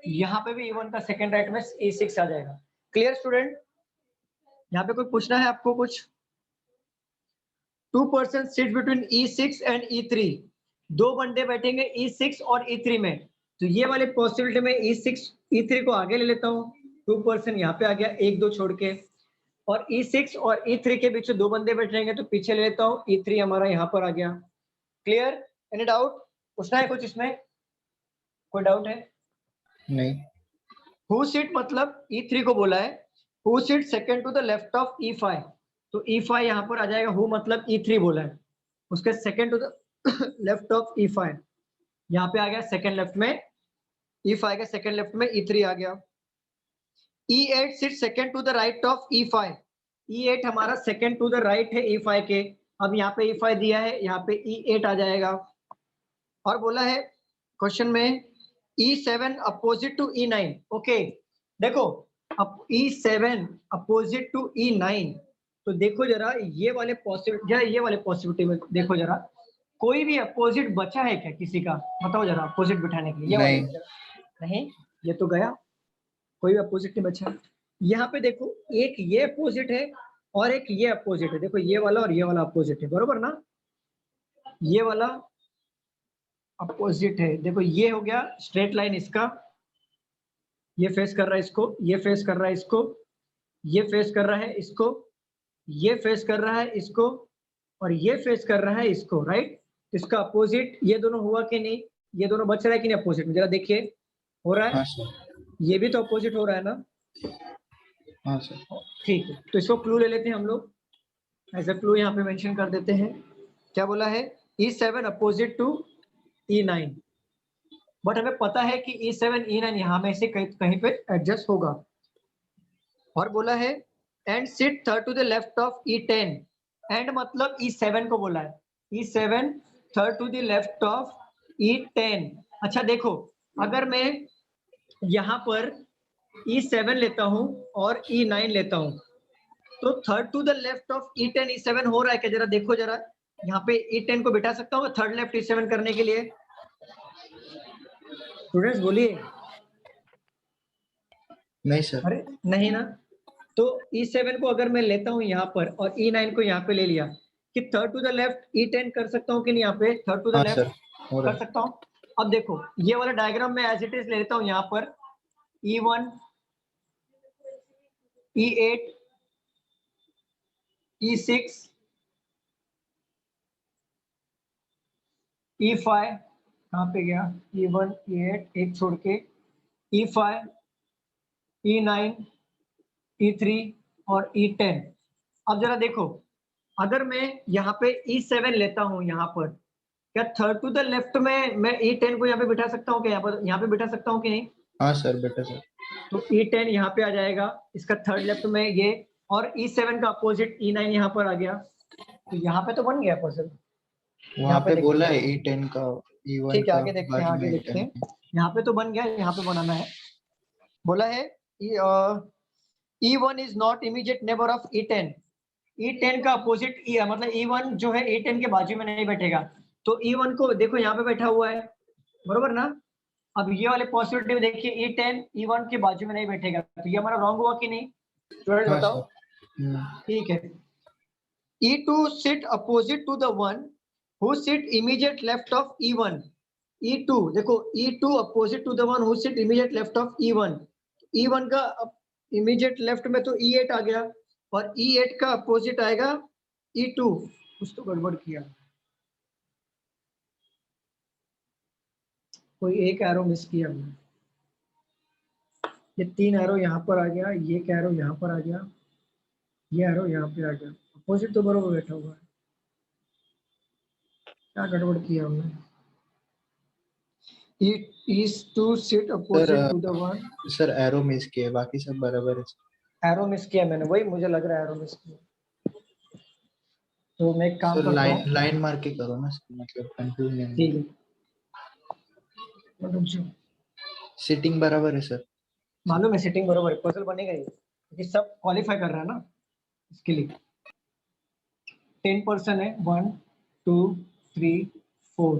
यहाँ पे भी E1 का सेकंड राइट में E6 आ जाएगा। Clear student? यहाँ पे कोई पूछना है आपको कुछ? 2% sit between E6 and E3, दो बंदे बैठेंगे E6 और E3 में, तो ये वाले पॉसिबिलिटी में E6 E3 को आगे ले लेता हूँ, 2% यहाँ पे आ गया, 1 2 छोड़ के। और E6 और E3 के बीच दो बंदे बैठेंगे तो पीछे ले लेता हूँ, E3 हमारा यहाँ पर आ गया। क्लियर? Any doubt? पूछना है कुछ इसमें? कोई डाउट है? नहीं। हु सीट मतलब E3 को बोला है who seat second to the left of E5, तो E5 यहाँ पर आ जाएगा, हु मतलब E3 बोला है, उसके second to the left of E5, यहाँ पे आ गया सेकंड लेफ्ट में E5 के सेकंड लेफ्ट में E3 आ गया। E8 sit second to the right of E5, E8 हमारा सेकंड टू द राइट है E5 के, अब यहाँ पे E5 दिया है, यहाँ पे E8 आ जाएगा। और बोला है क्वेश्चन में E7 opposite to E9, okay देखो अब E7 अपोजिट टू E9, तो देखो जरा ये वाले पॉसिबिलिटी में देखो जरा, कोई भी अपोजिट बचा है क्या किसी का? बताओ जरा अपोजिट बिठाने के लिए। ये नहीं। वाले नहीं, ये तो गया, कोई भी अपोजिट नहीं बचा। यहाँ पे देखो एक ये अपोजिट है और एक ये अपोजिट है, देखो ये वाला और ये वाला अपोजिट है, बरोबर ना? ये वाला अपोजिट है, देखो ये हो गया स्ट्रेट लाइन इसका, ये फेस कर रहा है इसको, ये फेस कर रहा है इसको, ये फेस कर रहा है इसको, ये फेस कर रहा है इसको, और ये फेस कर रहा है इसको, राइट? इसका अपोजिट ये दोनों हुआ कि नहीं? ये दोनों बच रहा है कि नहीं अपोजिट में? जरा देखिए, हो रहा है? हाँ सर। ये भी तो अपोजिट हो रहा है ना? हाँ सर। ठीक है, तो इसको क्लू ले लेते हैं हम लोग, एज अ क्लू यहाँ पे मेंशन कर देते हैं। क्या बोला है? E7 opposite to E9, but हमें पता है कि E7 E9 यहाँ में से कहीं पे एडजस्ट होगा। और बोला है and sit third to the left of E10, and मतलब E7 को बोला है, E7 third to the left of E10। अच्छा देखो, अगर मैं यहाँ पर E7 लेता हूँ और E9 लेता हूँ, तो third to the left of E10 E7 हो रहा है क्या? जरा देखो जरा, यहाँ पे E10 को बिठा सकता हूँ थर्ड लेफ्ट E7 करने के लिए? स्टूडेंट्स बोलिए। नहीं सर। अरे नहीं ना, तो E7 को अगर मैं लेता हूँ यहाँ पर और E9 को यहाँ पे ले लिया, कि third to the left E10 कर सकता हूँ कि नहीं? यहाँ पे थर्ड टू द हाँ लेफ्ट सर, हो रहा कर है। सकता हूँ। अब देखो ये वाला डायग्राम मैं एज इट इज ले लेता हूँ यहाँ पर E1, E8, E6, E5, कहाँ पे गया E1, E8 एक छोड़ के, E5, E9, E3 और E10। अब जरा देखो अगर मैं यहाँ पे E7 लेता हूँ यहाँ पर, क्या थर्ड टू द लेफ्ट में मैं E10 को यहाँ पे बिठा सकता हूँ क्या, यहाँ पे बिठा सकता हूँ कि नहीं? हाँ सर, बेटा सर। तो E10 यहाँ पे आ जाएगा, इसका थर्ड लेफ्ट में ये, और E7 का अपोजिट E9 यहाँ पर आ गया, तो यहाँ पे तो बन गया पजल। वहाँ पे बोला है E10 का E1 ठीक है, का आगे देखते हैं, बाद आगे में देखते E10। हैं। यहाँ पे तो बन गया, यहाँ पे बनाना है। बोला है E1 is not immediate neighbour of E10। E10 का अपोजिट E मतलब E1 जो है E10 के बाजू में नहीं बैठेगा, तो E1 को देखो यहाँ पे बैठा हुआ है, बरोबर ना? अब ये वाले पॉसिबिलिटी में देखिए E10 E1 के बाजू में नहीं बैठेगा, तो ये हमारा रॉन्ग हुआ कि नहीं? स्टूडेंट हाँ बताओ। सर। ठीक है। E2 sit opposite to the one who sit immediate left of E1। E2 देखो E2 opposite to the one who sit immediate left of E1। E1 का immediate left में तो E8 आ गया, और E8 का अपोजिट आएगा E2। कुछ तो गड़बड़ किया, कोई एक एरो मिस किया हमने। ये 3 एरो यहाँ पर आ गया, ये एरो यहाँ पर आ गया, ये एरो यहाँ पे आ गया, अपोजिट तो बरोबर बैठा हुआ है, क्या गड़बड़ किया हमने? It is to sit opposite to the one। Sir arrow miss किए, बाकी सब बराबर है। एरो मिस किया मैंने, वही मुझे लग रहा है एरो मिस किया। तो मैं एक काम करता हूँ, लाइन मार के करो ना, मतलब कंफ्यूज नहीं। ठीक है, सिटिंग बराबर है सर। मालूम है सिटिंग बरोबर है, पजल बनेगा ये, क्योंकि सब क्वालिफाई कर रहा है ना इसके लिए। 10% है, 1 2 3 4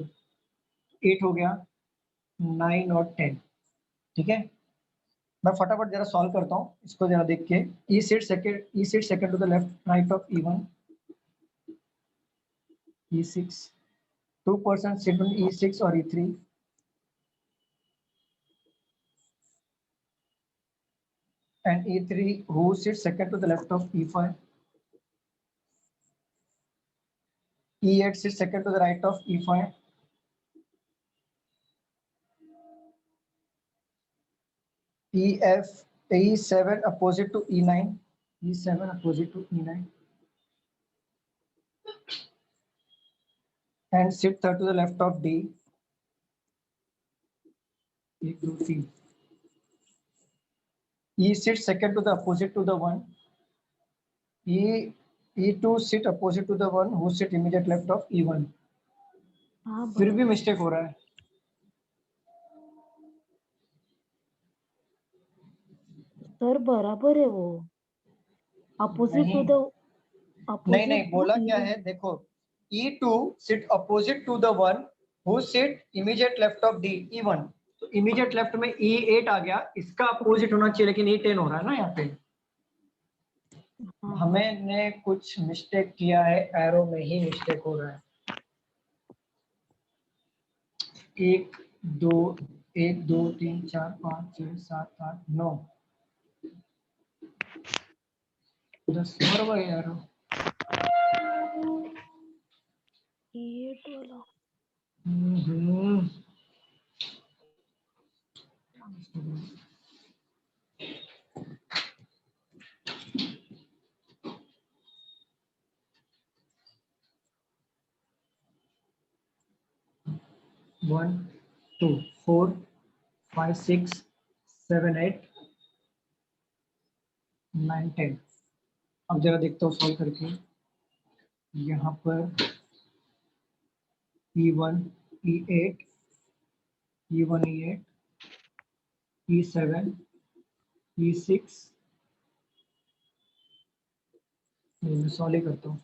8 हो गया, 9 और 10। ठीक है, मैं फटाफट जरा सॉल्व करता हूँ इसको, जरा देख के। E sit second to the left right of E1, E6, 2% sit on E6 और E3, and E3 who sits second to the left of E5, E8 sits second to the right of E5, E7 opposite to E9, E7 opposite to E9, and sit third to the left of D, 1 2 3, E sits second to the opposite to the one, E2 sit opposite to the one who sit immediate left of E1। फिर भी mistake हो रहा है। Sir बराबर है वो, opposite to the नहीं नहीं, बोला क्या है देखो, E2 sit opposite to the one who sit immediate left of D, E1। तो इमीडिएट लेफ्ट में E8 आ गया, इसका अपोजिट होना चाहिए, लेकिन E10 हो रहा है ना यहाँ पे। हमने कुछ मिस्टेक किया है, एरो में ही मिस्टेक हो रहा है। 1 2 3 4 5 6 7 8 9 10 बराबर है एरो। ये वाला One, 2 4 5 6 7 8 9 10। अब जरा देखता हूँ सॉल्व करके। यहाँ पर E1 E8 E1 E8 E7 E6, मैं सॉल्व ही करता हूँ।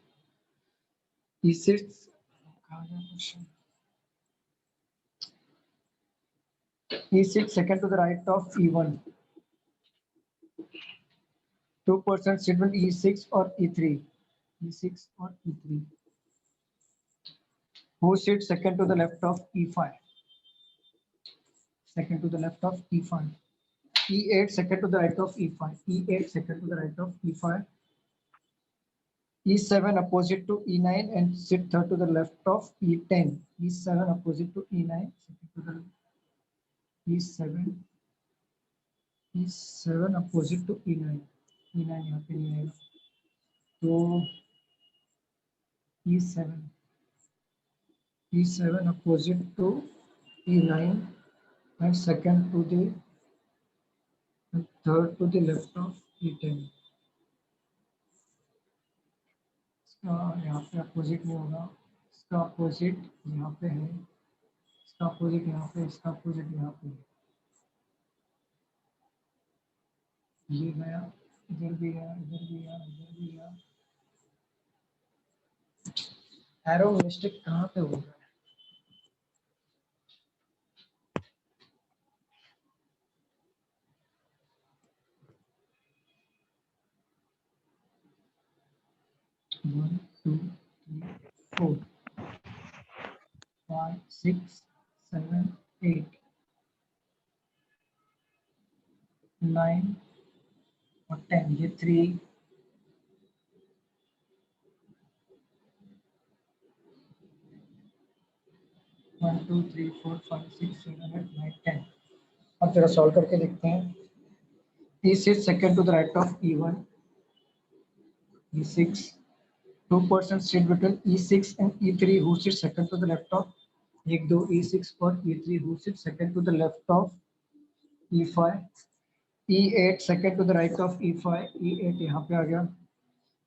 E6 E6 second to the right of E1, 2% sit on E6 or E3, E6 or E3, who sits second to the left of E5, second to the left of E5. E8 second to the right of E5. E8 second to the right of E5. E7 opposite to E9 and sit third to the left of E10. E7 opposite to E9. Second to the E7. E7 opposite to E9. E9 यहाँ पे नहीं आएगा. तो E7. E7 opposite to E9 and second to the and third to the left of E10. इसका यहाँ पे opposite नहीं होगा. इसका अपोजिट यहाँ पे है. इसका अपोजिट यहाँ पे. इसका अपोजिट यहाँ पे. ये गया, इधर भी गया, इधर भी गया, इधर भी गया. एरो मिस्टेक कहाँ पे हो रहा है? One, two, three, 4, 5, 6, 7, 8, 9 और 10. ये 3 1, 2, 3, 4, 5, 6, 7, 8, 9, 10. अब जरा सॉल्व करके देखते हैं. E sits second to the right of E1. E6. 2 persons sit between E6 and E3 who sit second to the left of 1, 2 E6 और E3 who sit second to the left of E5. E8 second to the right of E5. E8 यहाँ पे आ गया.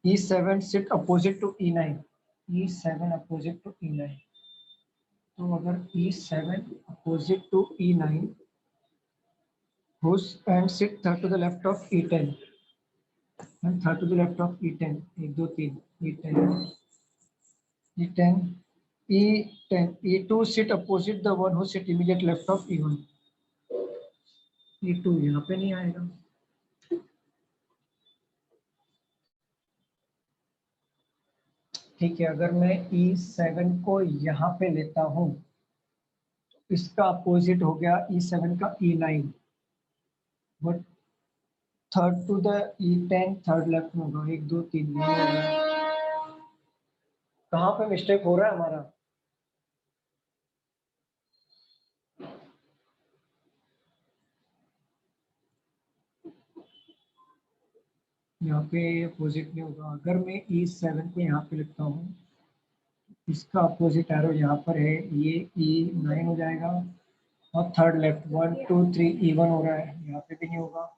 E7 sit opposite to E9. E7 opposite to E9. तो अगर E7 opposite to E9 who's and sit third to the left of E10 and third to the left of E10. 1, 2, 3 E10. E10. E10. E2 sit opposite the one who sit immediate left of E1. E2 यहाँ पे नहीं आएगा. ठीक है. अगर मैं E7 को यहाँ पे लेता हूँ, इसका अपोजिट हो गया E7 का E9. But third to the E10 third left में होगा. 1, 2, 3 नहीं हो रहा है. कहाँ पे मिस्टेक हो रहा है हमारा? यहाँ पे अपोजिट नहीं होगा. अगर मैं E7 को यहाँ पे लिखता हूँ, इसका अपोजिट एरो यहाँ पर है. ये E9 हो जाएगा और थर्ड लेफ्ट 1, 2, 3 E1 हो रहा है. यहाँ पे भी नहीं होगा.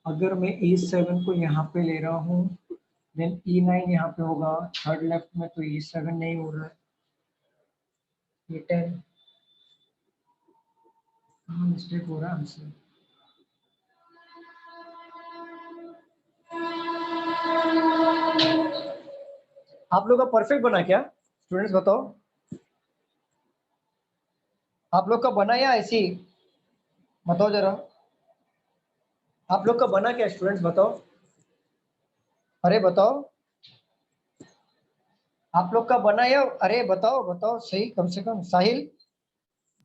अगर मैं E7 को यहाँ पे ले रहा हूँ, देन E9 यहाँ पे होगा थर्ड लेफ्ट में. तो E7 नहीं हो रहा है. E10 कहाँ मिस्टेक हो रहा है हमसे? आप लोग का परफेक्ट बना क्या स्टूडेंट्स? बताओ. आप लोग का बना या ऐसी? बताओ जरा. आप लोग का बना क्या स्टूडेंट्स? बताओ. अरे बताओ. आप लोग का बना या? अरे बताओ बताओ सही. कम से कम साहिल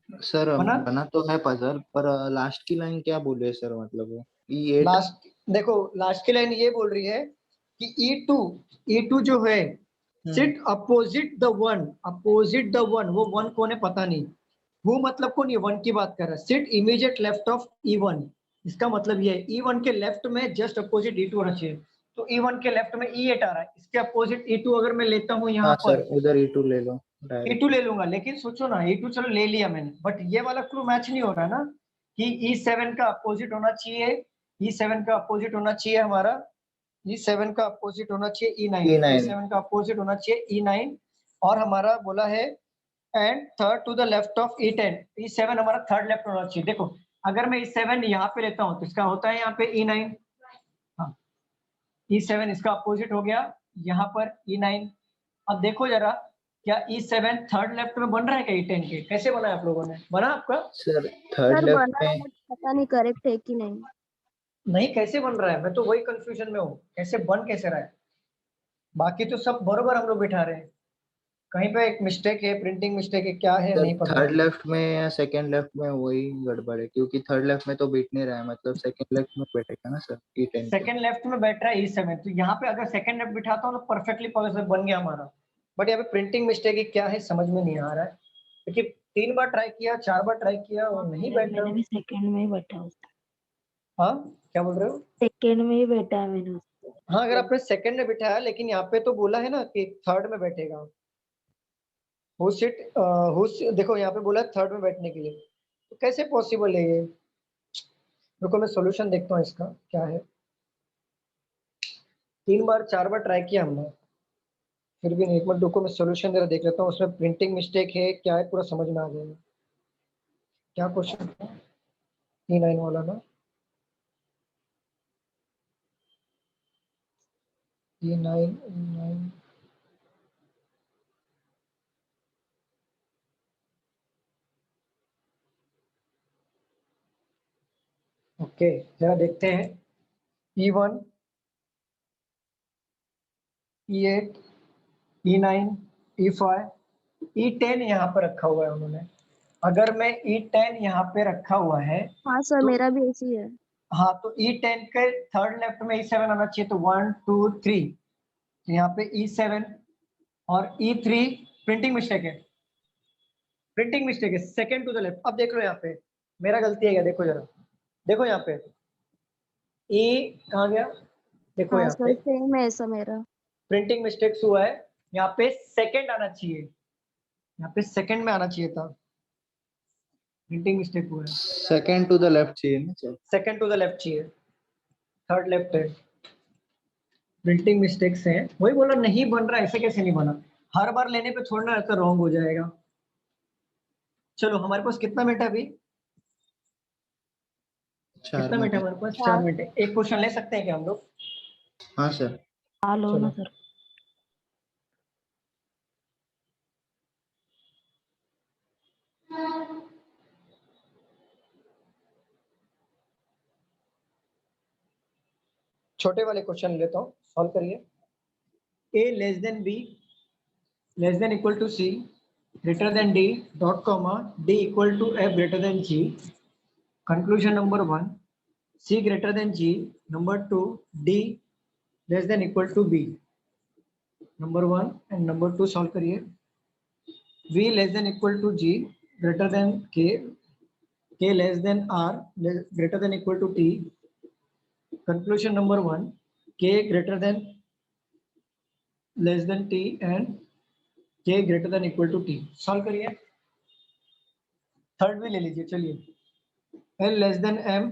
सर बना? बना तो है पजल, पर लास्ट की लाइन क्या बोले सर? मतलब वो E8. लास्ट देखो, लास्ट की लाइन ये बोल रही है कि E2 जो है seat opposite the one. Opposite the one. वो वन कौन है पता नहीं. वो मतलब कौन? ये वन की बात कर रहा है. Sit immediate left of E1. इसका मतलब ये है E1 के लेफ्ट में जस्ट अपोजिट E2 होना चाहिए. तो E1 के लेफ्ट में E8 आ रहा है. इसके अपोजिट E2 अगर मैं लेता हूँ यहाँ पर, सर उधर E2 ले लो. E2 ले लूंगा. लेकिन सोचो ना, E2 चलो ले लिया मैंने, बट ये वाला क्लू मैच नहीं हो रहा है ना कि E7 का अपोजिट होना चाहिए. E7 का अपोजिट होना चाहिए हमारा. E7 का अपोजिट होना चाहिए E9. E7 का अपोजिट होना चाहिए E9. और हमारा बोला है and third to the left of E10. E7 हमारा थर्ड लेफ्ट होना चाहिए. देखो अगर मैं E7 यहाँ पे लेता हूँ तो इसका होता है यहाँ पे E9. हाँ, E7 इसका अपोजिट हो गया यहाँ पर E9. अब देखो जरा, क्या E7 थर्ड लेफ्ट में बन रहा है क्या E10 के? कैसे बना है आप लोगों ने? बना आपका? सर थर्ड लेफ्ट में पता नहीं करेक्ट है कि नहीं. नहीं, कैसे बन रहा है? मैं तो वही कंफ्यूजन में हूँ. कैसे बन कैसे रहा है? बाकी तो सब बरोबर हम लोग बिठा रहे हैं. कहीं पे एक मिस्टेक है, प्रिंटिंग मिस्टेक है, क्या है नहीं पता। थर्ड लेफ्ट में या सेकंड लेफ्ट में वही गड़बड़ है, क्योंकि थर्ड लेफ्ट में तो बीट नहीं रहा है, मतलब सेकंड लेफ्ट में बैठेगा ना सर E10 पे। सेकंड लेफ्ट में बैठ रहा है E7, तो यहाँ पे अगर सेकंड लेफ्ट बिठाता हूँ तो परफेक्टली पॉसिबल बन गया हमारा। बट यहाँ पे प्रिंटिंग मिस्टेक है, क्या है समझ में नहीं आ रहा है, क्योंकि 3 बार ट्राई किया, 4 बार ट्राई किया और नहीं बैठ रहा। मैंने भी सेकंड में ही बैठा उसका, हाँ क्या बोल रहे हो? सेकंड में ही बैठा है मैंने उसको। हाँ अगर आपने सेकंड में बिठाया, लेकिन यहाँ पे तो बोला है ना कि थर्ड में बैठेगा। देखो यहाँ पे बोला है थर्ड में बैठने के लिए, तो कैसे पॉसिबल है ये? रुको मैं सॉल्यूशन देखता हूँ इसका क्या है। 3 बार 4 बार ट्राई किया हमने, फिर भी नहीं। एक मिनट रुको, मैं सॉल्यूशन जरा देख लेता हूँ, उसमें प्रिंटिंग मिस्टेक है क्या है, पूरा समझ में आ जाएगा। क्या क्वेश्चन था? E9 वाला ना, E9 ओके, जरा देखते हैं। E1, E8, E9, E5, E10 यहाँ पर रखा हुआ है उन्होंने। अगर मैं E10 यहाँ पे रखा हुआ है, हाँ सर, तो मेरा भी ऐसी है। हाँ तो E10 के थर्ड लेफ्ट में E7 आना चाहिए, तो 1 2 3, तो यहाँ पे E7 और E3 प्रिंटिंग मिस्टेक है, प्रिंटिंग मिस्टेक है, सेकंड टू द लेफ्ट। अब देख लो यहाँ पे मेरा गलती है क्या, देखो जरा, देखो यहाँ पे E कहाँ गया, देखो हाँ यहाँ सर, पे सेम है ऐसा मेरा। प्रिंटिंग मिस्टेक्स हुआ है। यहाँ पे सेकंड आना चाहिए, यहाँ पे सेकंड में आना चाहिए था, प्रिंटिंग मिस्टेक हुआ है। सेकंड टू द लेफ्ट चाहिए ना sir. Second to the left चाहिए, थर्ड लेफ्ट है। प्रिंटिंग मिस्टेक्स हैं, वही बोला नहीं बन रहा, ऐसे कैसे नहीं बना? हर बार लेने पे छोड़ना रहता, रॉन्ग हो जाएगा। चलो हमारे पास कितना मिनट है अभी? 4 कितना मिनट है मिनट। हमारे पास? 4 मिनट है। एक क्वेश्चन ले सकते हैं क्या हम लोग? हाँ सर। हाँ लो ना चलो सर। छोटे वाले क्वेश्चन लेता हूँ, सॉल्व करिए। A less than B less than equal to C greater than D dot comma D equal to F greater than G। Conclusion number 1, C greater than G। Number 2, D less than equal to B। Number 1 and number 2 solve करिए। V less than equal to G greater than K, K less than R greater than equal to T। Conclusion number 1, K greater than less than T and K greater than equal to T। Solve करिए। Third भी ले लीजिए, चलिए। L less than M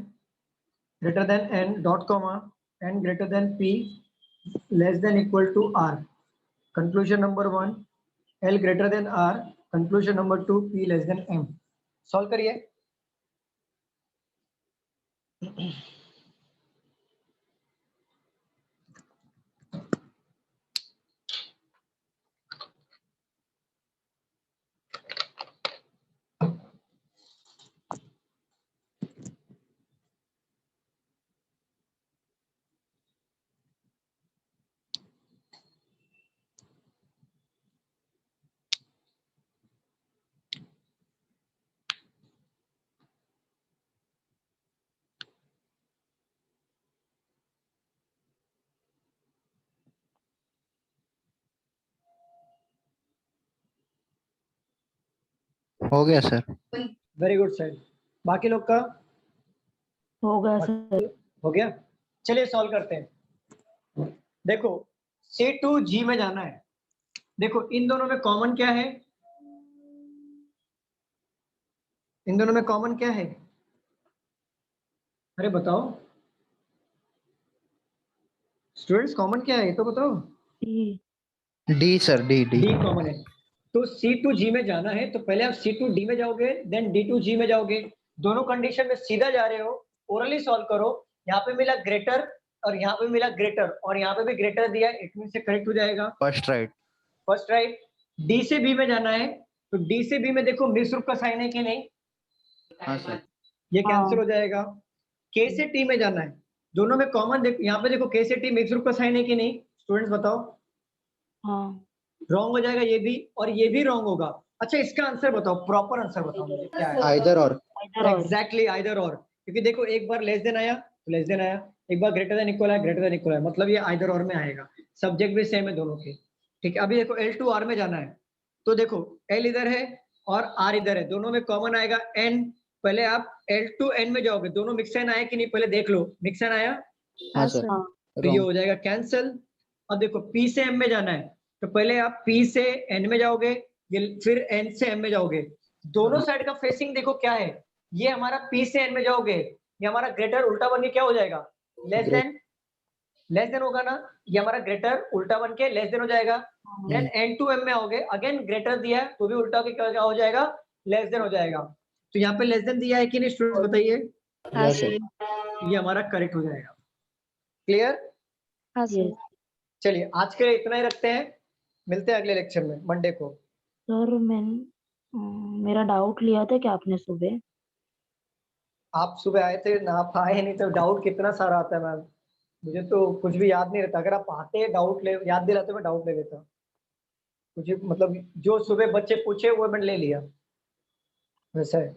greater than N dot comma N greater than P less than equal to R। Conclusion number 1, L greater than R। Conclusion number 2, P less than M। Solve करिए। हो गया sir. Very good sir. बाकी लोग का हो गया sir. हो गया? चलिए सॉल्व करते हैं। देखो C2G में जाना है। देखो इन दोनों में कॉमन क्या है? इन दोनों में कॉमन क्या है? अरे बताओ स्टूडेंट्स, कॉमन क्या है ये तो बताओ। D sir, D D. D common है, तो C2G में जाना है, तो पहले आप C2D में जाओगे, देन D2G में जाओगे। दोनों कंडीशन में सीधा जा रहे हो, ओरली सॉल्व करो। यहाँ पे मिला ग्रेटर और यहाँ पे मिला ग्रेटर और यहाँ पे भी ग्रेटर दिया, इट मीन से करेक्ट हो जाएगा। First right. First right. D से बी में जाना है, तो डी से बी में देखो मिक्स ग्रुप का साइन है कि नहीं, हाँ सर। ये हाँ। कैंसिल हो जाएगा। के से टी में जाना है, दोनों में कॉमन देखो, यहाँ पे देखो के से टी मिक्स ग्रुप का साइन है कि नहीं, स्टूडेंट्स बताओ। हाँ रॉन्ग हो जाएगा ये भी, और ये भी रॉन्ग होगा। अच्छा इसका आंसर बताओ, प्रॉपर आंसर बताओ मुझे क्या है। आइदर और। एग्जैक्टली आइदर और, क्योंकि देखो एक बार लेस देन आया तो लेस देन आया, एक बार ग्रेटर देन इक्वल आया ग्रेटर देन इक्वल आया, मतलब ये आइदर और में आएगा। सब्जेक्ट भी सेम है दोनों के, ठीक है। अभी देखो L2 R में जाना है, तो देखो L इधर है और R इधर है, दोनों में कॉमन आएगा N। पहले आप L2 N में जाओगे, दोनों मिक्स एन आया कि नहीं पहले देख लो, मिक्स एन आया हाँ सर, तो ये हो जाएगा कैंसल। अब देखो P से M में जाना है, तो पहले आप P से N में जाओगे, ये फिर N से M में जाओगे। दोनों साइड का फेसिंग देखो क्या है, ये हमारा P से N में जाओगे, ये हमारा ग्रेटर उल्टा बन के क्या हो जाएगा, लेस देन होगा ना, ये हमारा ग्रेटर उल्टा बन के लेस देन हो जाएगा। देन N to M में आओगे, अगेन ग्रेटर दिया है तो भी उल्टा के क्या हो जाएगा, लेस देन हो जाएगा। तो यहाँ पे लेस देन दिया है कि नहीं स्टूडेंट बताइए, हाँ सर। ये हमारा करेक्ट हो जाएगा। क्लियर? हाँ सर। चलिए आज के लिए इतना ही रखते हैं, मिलते हैं अगले लेक्चर में मंडे को। सर मेरा डाउट लिया था क्या आपने सुबह? आप सुबह आए थे ना, आप आए नहीं तो डाउट कितना सारा आता है मैम, मुझे तो कुछ भी याद नहीं रहता। अगर आप आते डाउट ले याद दिलाते मैं डाउट ले लेता, मुझे मतलब जो सुबह बच्चे पूछे वो मैंने ले लिया, वैसा है।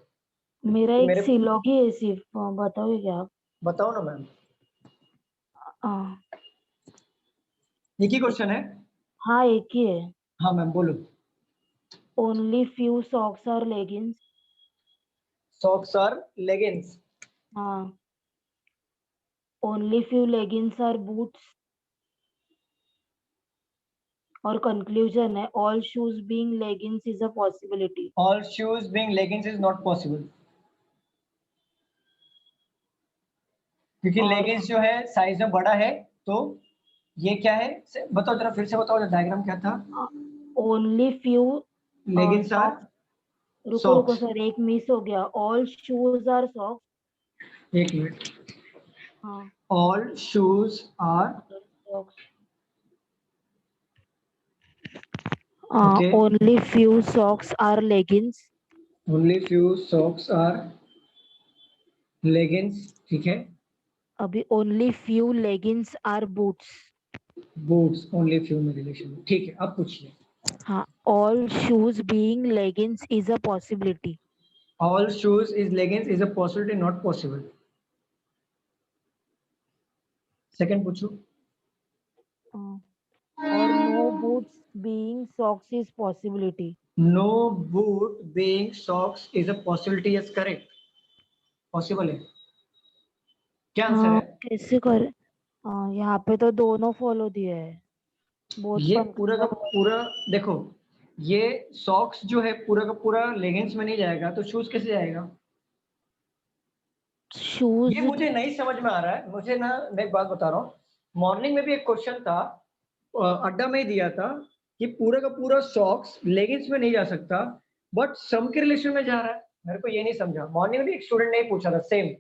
मेरा एक मेरे सीलॉग ही है सिर्फ, बताओगे क्या आप? बताओ ना मैम, हाँ एक ही क्वेश्चन है। हाँ, एक ही है। हाँ मैम बोलो। ओनली फ्यू सॉक्स और लेगिंग्स। सॉक्स और लेगिंग्स। हाँ, ओनली फ्यू लेगिंग्स और बूट्स। और कंक्लूजन है all shoes being leggings is a possibility. All shoes being leggings is not possible, क्योंकि और लेगिंग्स जो है साइज में बड़ा है, तो ये क्या है बताओ जरा फिर से बताओ, डायग्राम क्या था। ओनली फ्यू लेगिंग्स आर रुको रुको सॉक्स। सर, एक मिस हो गया। All shoes are socks. एक मिनट, हाँ, all shoes are socks. Okay, only few socks are leggings. Only few socks are leggings, ठीक है। अभी only few leggings are boots. Boots only few में relation, ठीक है। अब पूछिए। हाँ, all shoes being leggings is a possibility. All shoes is leggings is a possibility not possible. Second पूछो। और no boots being socks is possibility. No boot being socks is a possibility, yes correct, possible है। क्या answer हाँ, है? कैसे कर? यहाँ पे तो दोनों फॉलो दिए है। बोथ ये पूरा का कंक्लूजन। पूरा देखो, ये सॉक्स जो है पूरा का पूरा लेगिंग्स में नहीं जाएगा, तो शूज कैसे जाएगा? शूज ये मुझे नहीं समझ में आ रहा है। मुझे ना, मैं एक बात बता रहा हूँ, मॉर्निंग में भी एक क्वेश्चन था, अड्डा में ही दिया था कि पूरा का पूरा सॉक्स लेगिंग्स में नहीं जा सकता, बट सम के रिलेशन में जा रहा है। मेरे को ये नहीं समझा। मॉर्निंग में भी एक स्टूडेंट ने ही पूछा था सेम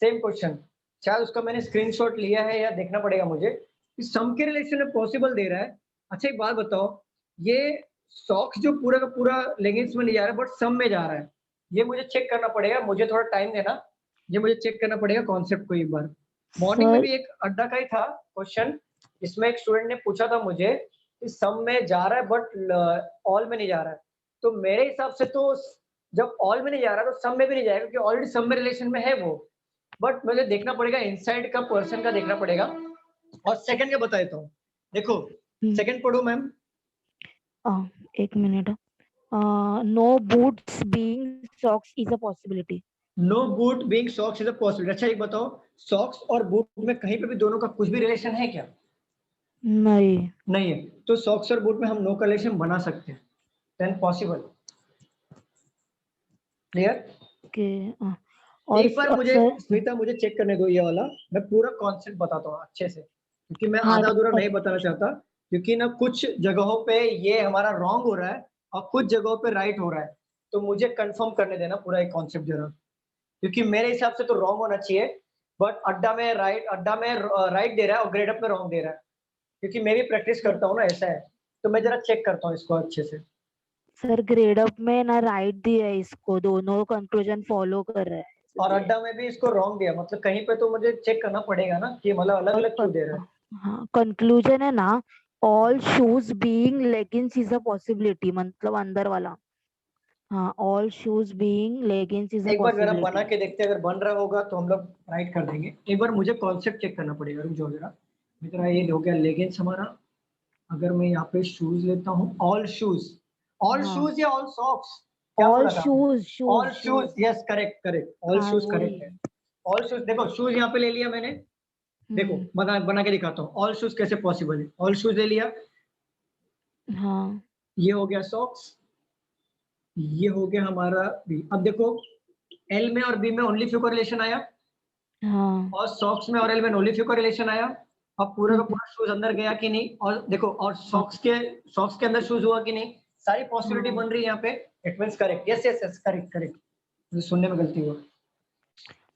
सेम क्वेश्चन, शायद उसका मैंने स्क्रीनशॉट लिया है या देखना पड़ेगा मुझे, कि सम के रिलेशन में पॉसिबल दे रहा है। अच्छा एक बात बताओ, ये सॉक्स जो पूरा का पूरा लेगिंग्स में नहीं जा रहा है बट सम में जा रहा है, ये मुझे चेक करना पड़ेगा, मुझे थोड़ा टाइम देना, ये मुझे चेक करना पड़ेगा कॉन्सेप्ट को एक बार। मॉर्निंग में सर, भी एक अड्डा का ही था क्वेश्चन, इसमें एक स्टूडेंट ने पूछा था मुझे कि सम में जा रहा है बट ऑल में नहीं जा रहा है। तो मेरे हिसाब से तो जब ऑल में नहीं जा रहा तो सम में भी नहीं जाएगा, क्योंकि ऑलरेडी सम में रिलेशन में है वो, बट मुझे देखना पड़ेगा इनसाइड का पर्सन का देखना पड़ेगा। और सेकंड का बता देता हूँ, देखो सेकंड पढ़ो मैम। एक minute. No boots being socks is a possibility. No boot being socks is a possibility. अच्छा एक बताओ, सॉक्स और बूट में कहीं पे भी दोनों का कुछ भी रिलेशन है क्या? नहीं। नहीं है, तो सॉक्स और बूट में हम नो का रिलेशन बना सकते हैं, देन पॉसिबल। क्लियर? ओके। और एक बार मुझे सर, स्मिता मुझे चेक करने दो ये वाला, मैं पूरा कॉन्सेप्ट बताता हूँ अच्छे से, क्योंकि मैं हाँ आधा अधूरा नहीं बताना चाहता, क्योंकि ना कुछ जगहों पे ये हमारा रॉन्ग हो रहा है और कुछ जगहों पे राइट हो रहा है, तो मुझे कंफर्म करने देना पूरा एक कॉन्सेप्ट जरा, क्योंकि मेरे हिसाब से तो रॉन्ग होना चाहिए, बट अड्डा में राइट दे रहा है और ग्रेड अप में रॉन्ग दे रहा है, क्योंकि मैं भी प्रैक्टिस करता हूँ ना, ऐसा है। तो मैं जरा चेक करता हूँ इसको अच्छे से। सर, ग्रेड अप में ना राइट दिया है, इसको दोनों कंक्लूजन फॉलो कर रहा है और इसलिए। अड्डा में भी इसको रॉन्ग दिया, मतलब कहीं पे तो मुझे चेक करना पड़ेगा ना कि मतलब अलग अलग क्यों दे रहा है। हाँ, कंक्लूजन है ना, all shoes being leggings is a possibility, मतलब अंदर वाला। हाँ, all shoes being leggings is अ एक बार जरा बना पॉसिबिलिटी। के देखते हैं, अगर बन रहा होगा तो हम लोग राइट कर देंगे। एक बार मुझे कॉन्सेप्ट चेक करना पड़ेगा, रुक जाओ जरा। मेरा ये हो गया लेगिंग्स हमारा। अगर मैं यहाँ पे शूज लेता हूँ, ऑल शूज या ऑल सॉक्स, क्या ऑल बोला था? Shoes all shoes shoes, yes correct correct, all हाँ शूज वही। करेक्ट है। ऑल शूज, देखो शूज यहाँ पे ले लिया मैंने, देखो बना बना के दिखाता हूँ ऑल शूज कैसे पॉसिबल है। ऑल शूज ले लिया, हाँ ये हो गया सॉक्स, ये हो गया हमारा बी। अब देखो एल में और बी में ओनली फ्यू का रिलेशन आया, हाँ और सॉक्स में और एल में ओनली फ्यू का रिलेशन आया। अब पूरा का पूरा शूज अंदर गया कि नहीं, और देखो और सॉक्स के अंदर शूज हुआ कि नहीं, सारी पॉसिबिलिटी हाँ। बन रही है यहाँ पे। It means correct, yes yes yes correct correct. मुझे सुनने में गलती हुआ,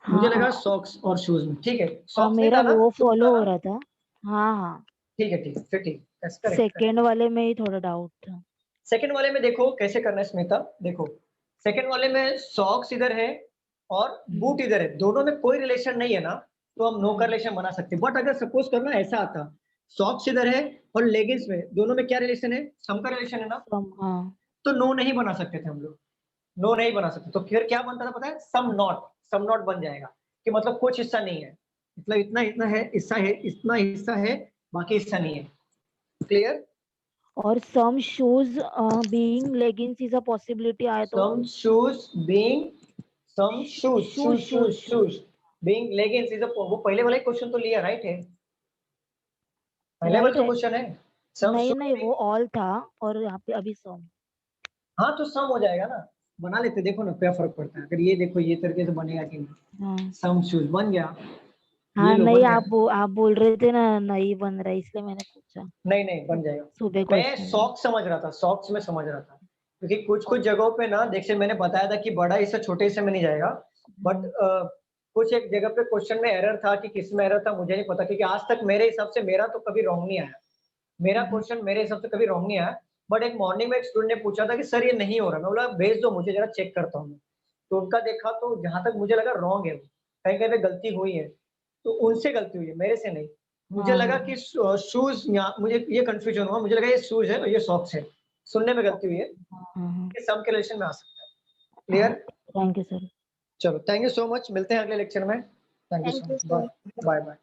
मुझे लगा सॉक्स और शूज में। ठीक है, हाँ सॉक्स नहीं मेरा था ना, वो शूज फॉलो था हो ना? रहा था। हाँ हाँ, ठीक है ठीक है, फिर ठीक, यस करेक्ट करेक्ट। सेकेंड वाले में ही थोड़ा डाउट था। सेकंड वाले में देखो कैसे करना है स्मिता, देखो सेकंड वाले में सॉक्स इधर है और बूट इधर है, दोनों में कोई रिलेशन नहीं है ना, तो हम नो का रिलेशन बना सकते हैं। बट अगर सपोज करना ऐसा आता, सॉक्स इधर है और लेगिंग्स में, दोनों में क्या रिलेशन है? सम का रिलेशन है ना, हाँ तो नो नहीं बना सकते थे हम लोग, नो नहीं बना सकते। तो फिर क्या बनता था पता है? सम नॉट बन जाएगा, कि मतलब कुछ हिस्सा नहीं है, मतलब इतना इतना है हिस्सा है, इतना हिस्सा है, बाकी हिस्सा नहीं है। क्लियर? और some shoes being leggings is a possibility आए तो some shoes being leggings is a, वो पहले वाला क्वेश्चन तो लिया राइट है, पहले वाला राइट तो है। क्वेश्चन है। some नहीं shoes नहीं, being, वो ऑल था और यहाँ पे अभी सम। हाँ तो सम हो जाएगा ना, बना लेते, देखो ना क्या फर्क पड़ता है। अगर ये देखो ये तरीके से बनेगा कि नहीं, हाँ some shoes बन गया, ये हाँ, लो नहीं बन गया। आप बोल रहे थे ना नहीं बन रहा, इसलिए मैंने पूछा। नहीं नहीं बन जाएगा। सुबह मैं क्वेश्चन। सॉक्स समझ रहा था, सॉक्स में समझ रहा था, क्योंकि कुछ कुछ जगहों पे ना, जैसे मैंने बताया था कि बड़ा हिस्सा छोटे हिस्से में नहीं जाएगा, बट कुछ एक जगह पे क्वेश्चन में एरर था, कि किस में एरर था मुझे नहीं पता, क्योंकि आज तक मेरे हिसाब से मेरा तो कभी रॉन्ग नहीं आया, मेरा क्वेश्चन मेरे हिसाब से कभी रॉन्ग नहीं आया। बट एक मॉर्निंग में एक स्टूडेंट ने पूछा था कि सर ये नहीं हो रहा, मैं बोला भेज दो मुझे, जरा चेक करता हूँ। तो उनका देखा तो जहां तक मुझे लगा रॉन्ग है, कहीं कहीं पे गलती हुई है, तो उनसे गलती हुई है, मेरे से नहीं। मुझे लगा कि शूज, यहाँ मुझे ये कंफ्यूजन हुआ, मुझे लगा ये शूज है और ये सॉक्स है, सुनने में गलती हुई है, ये सम के रिलेशन में आ सकता है। क्लियर? Thank you sir. चलो थैंक यू सो मच, मिलते हैं अगले लेक्चर में। Thank you so Thank you, much, sir. Bye bye bye.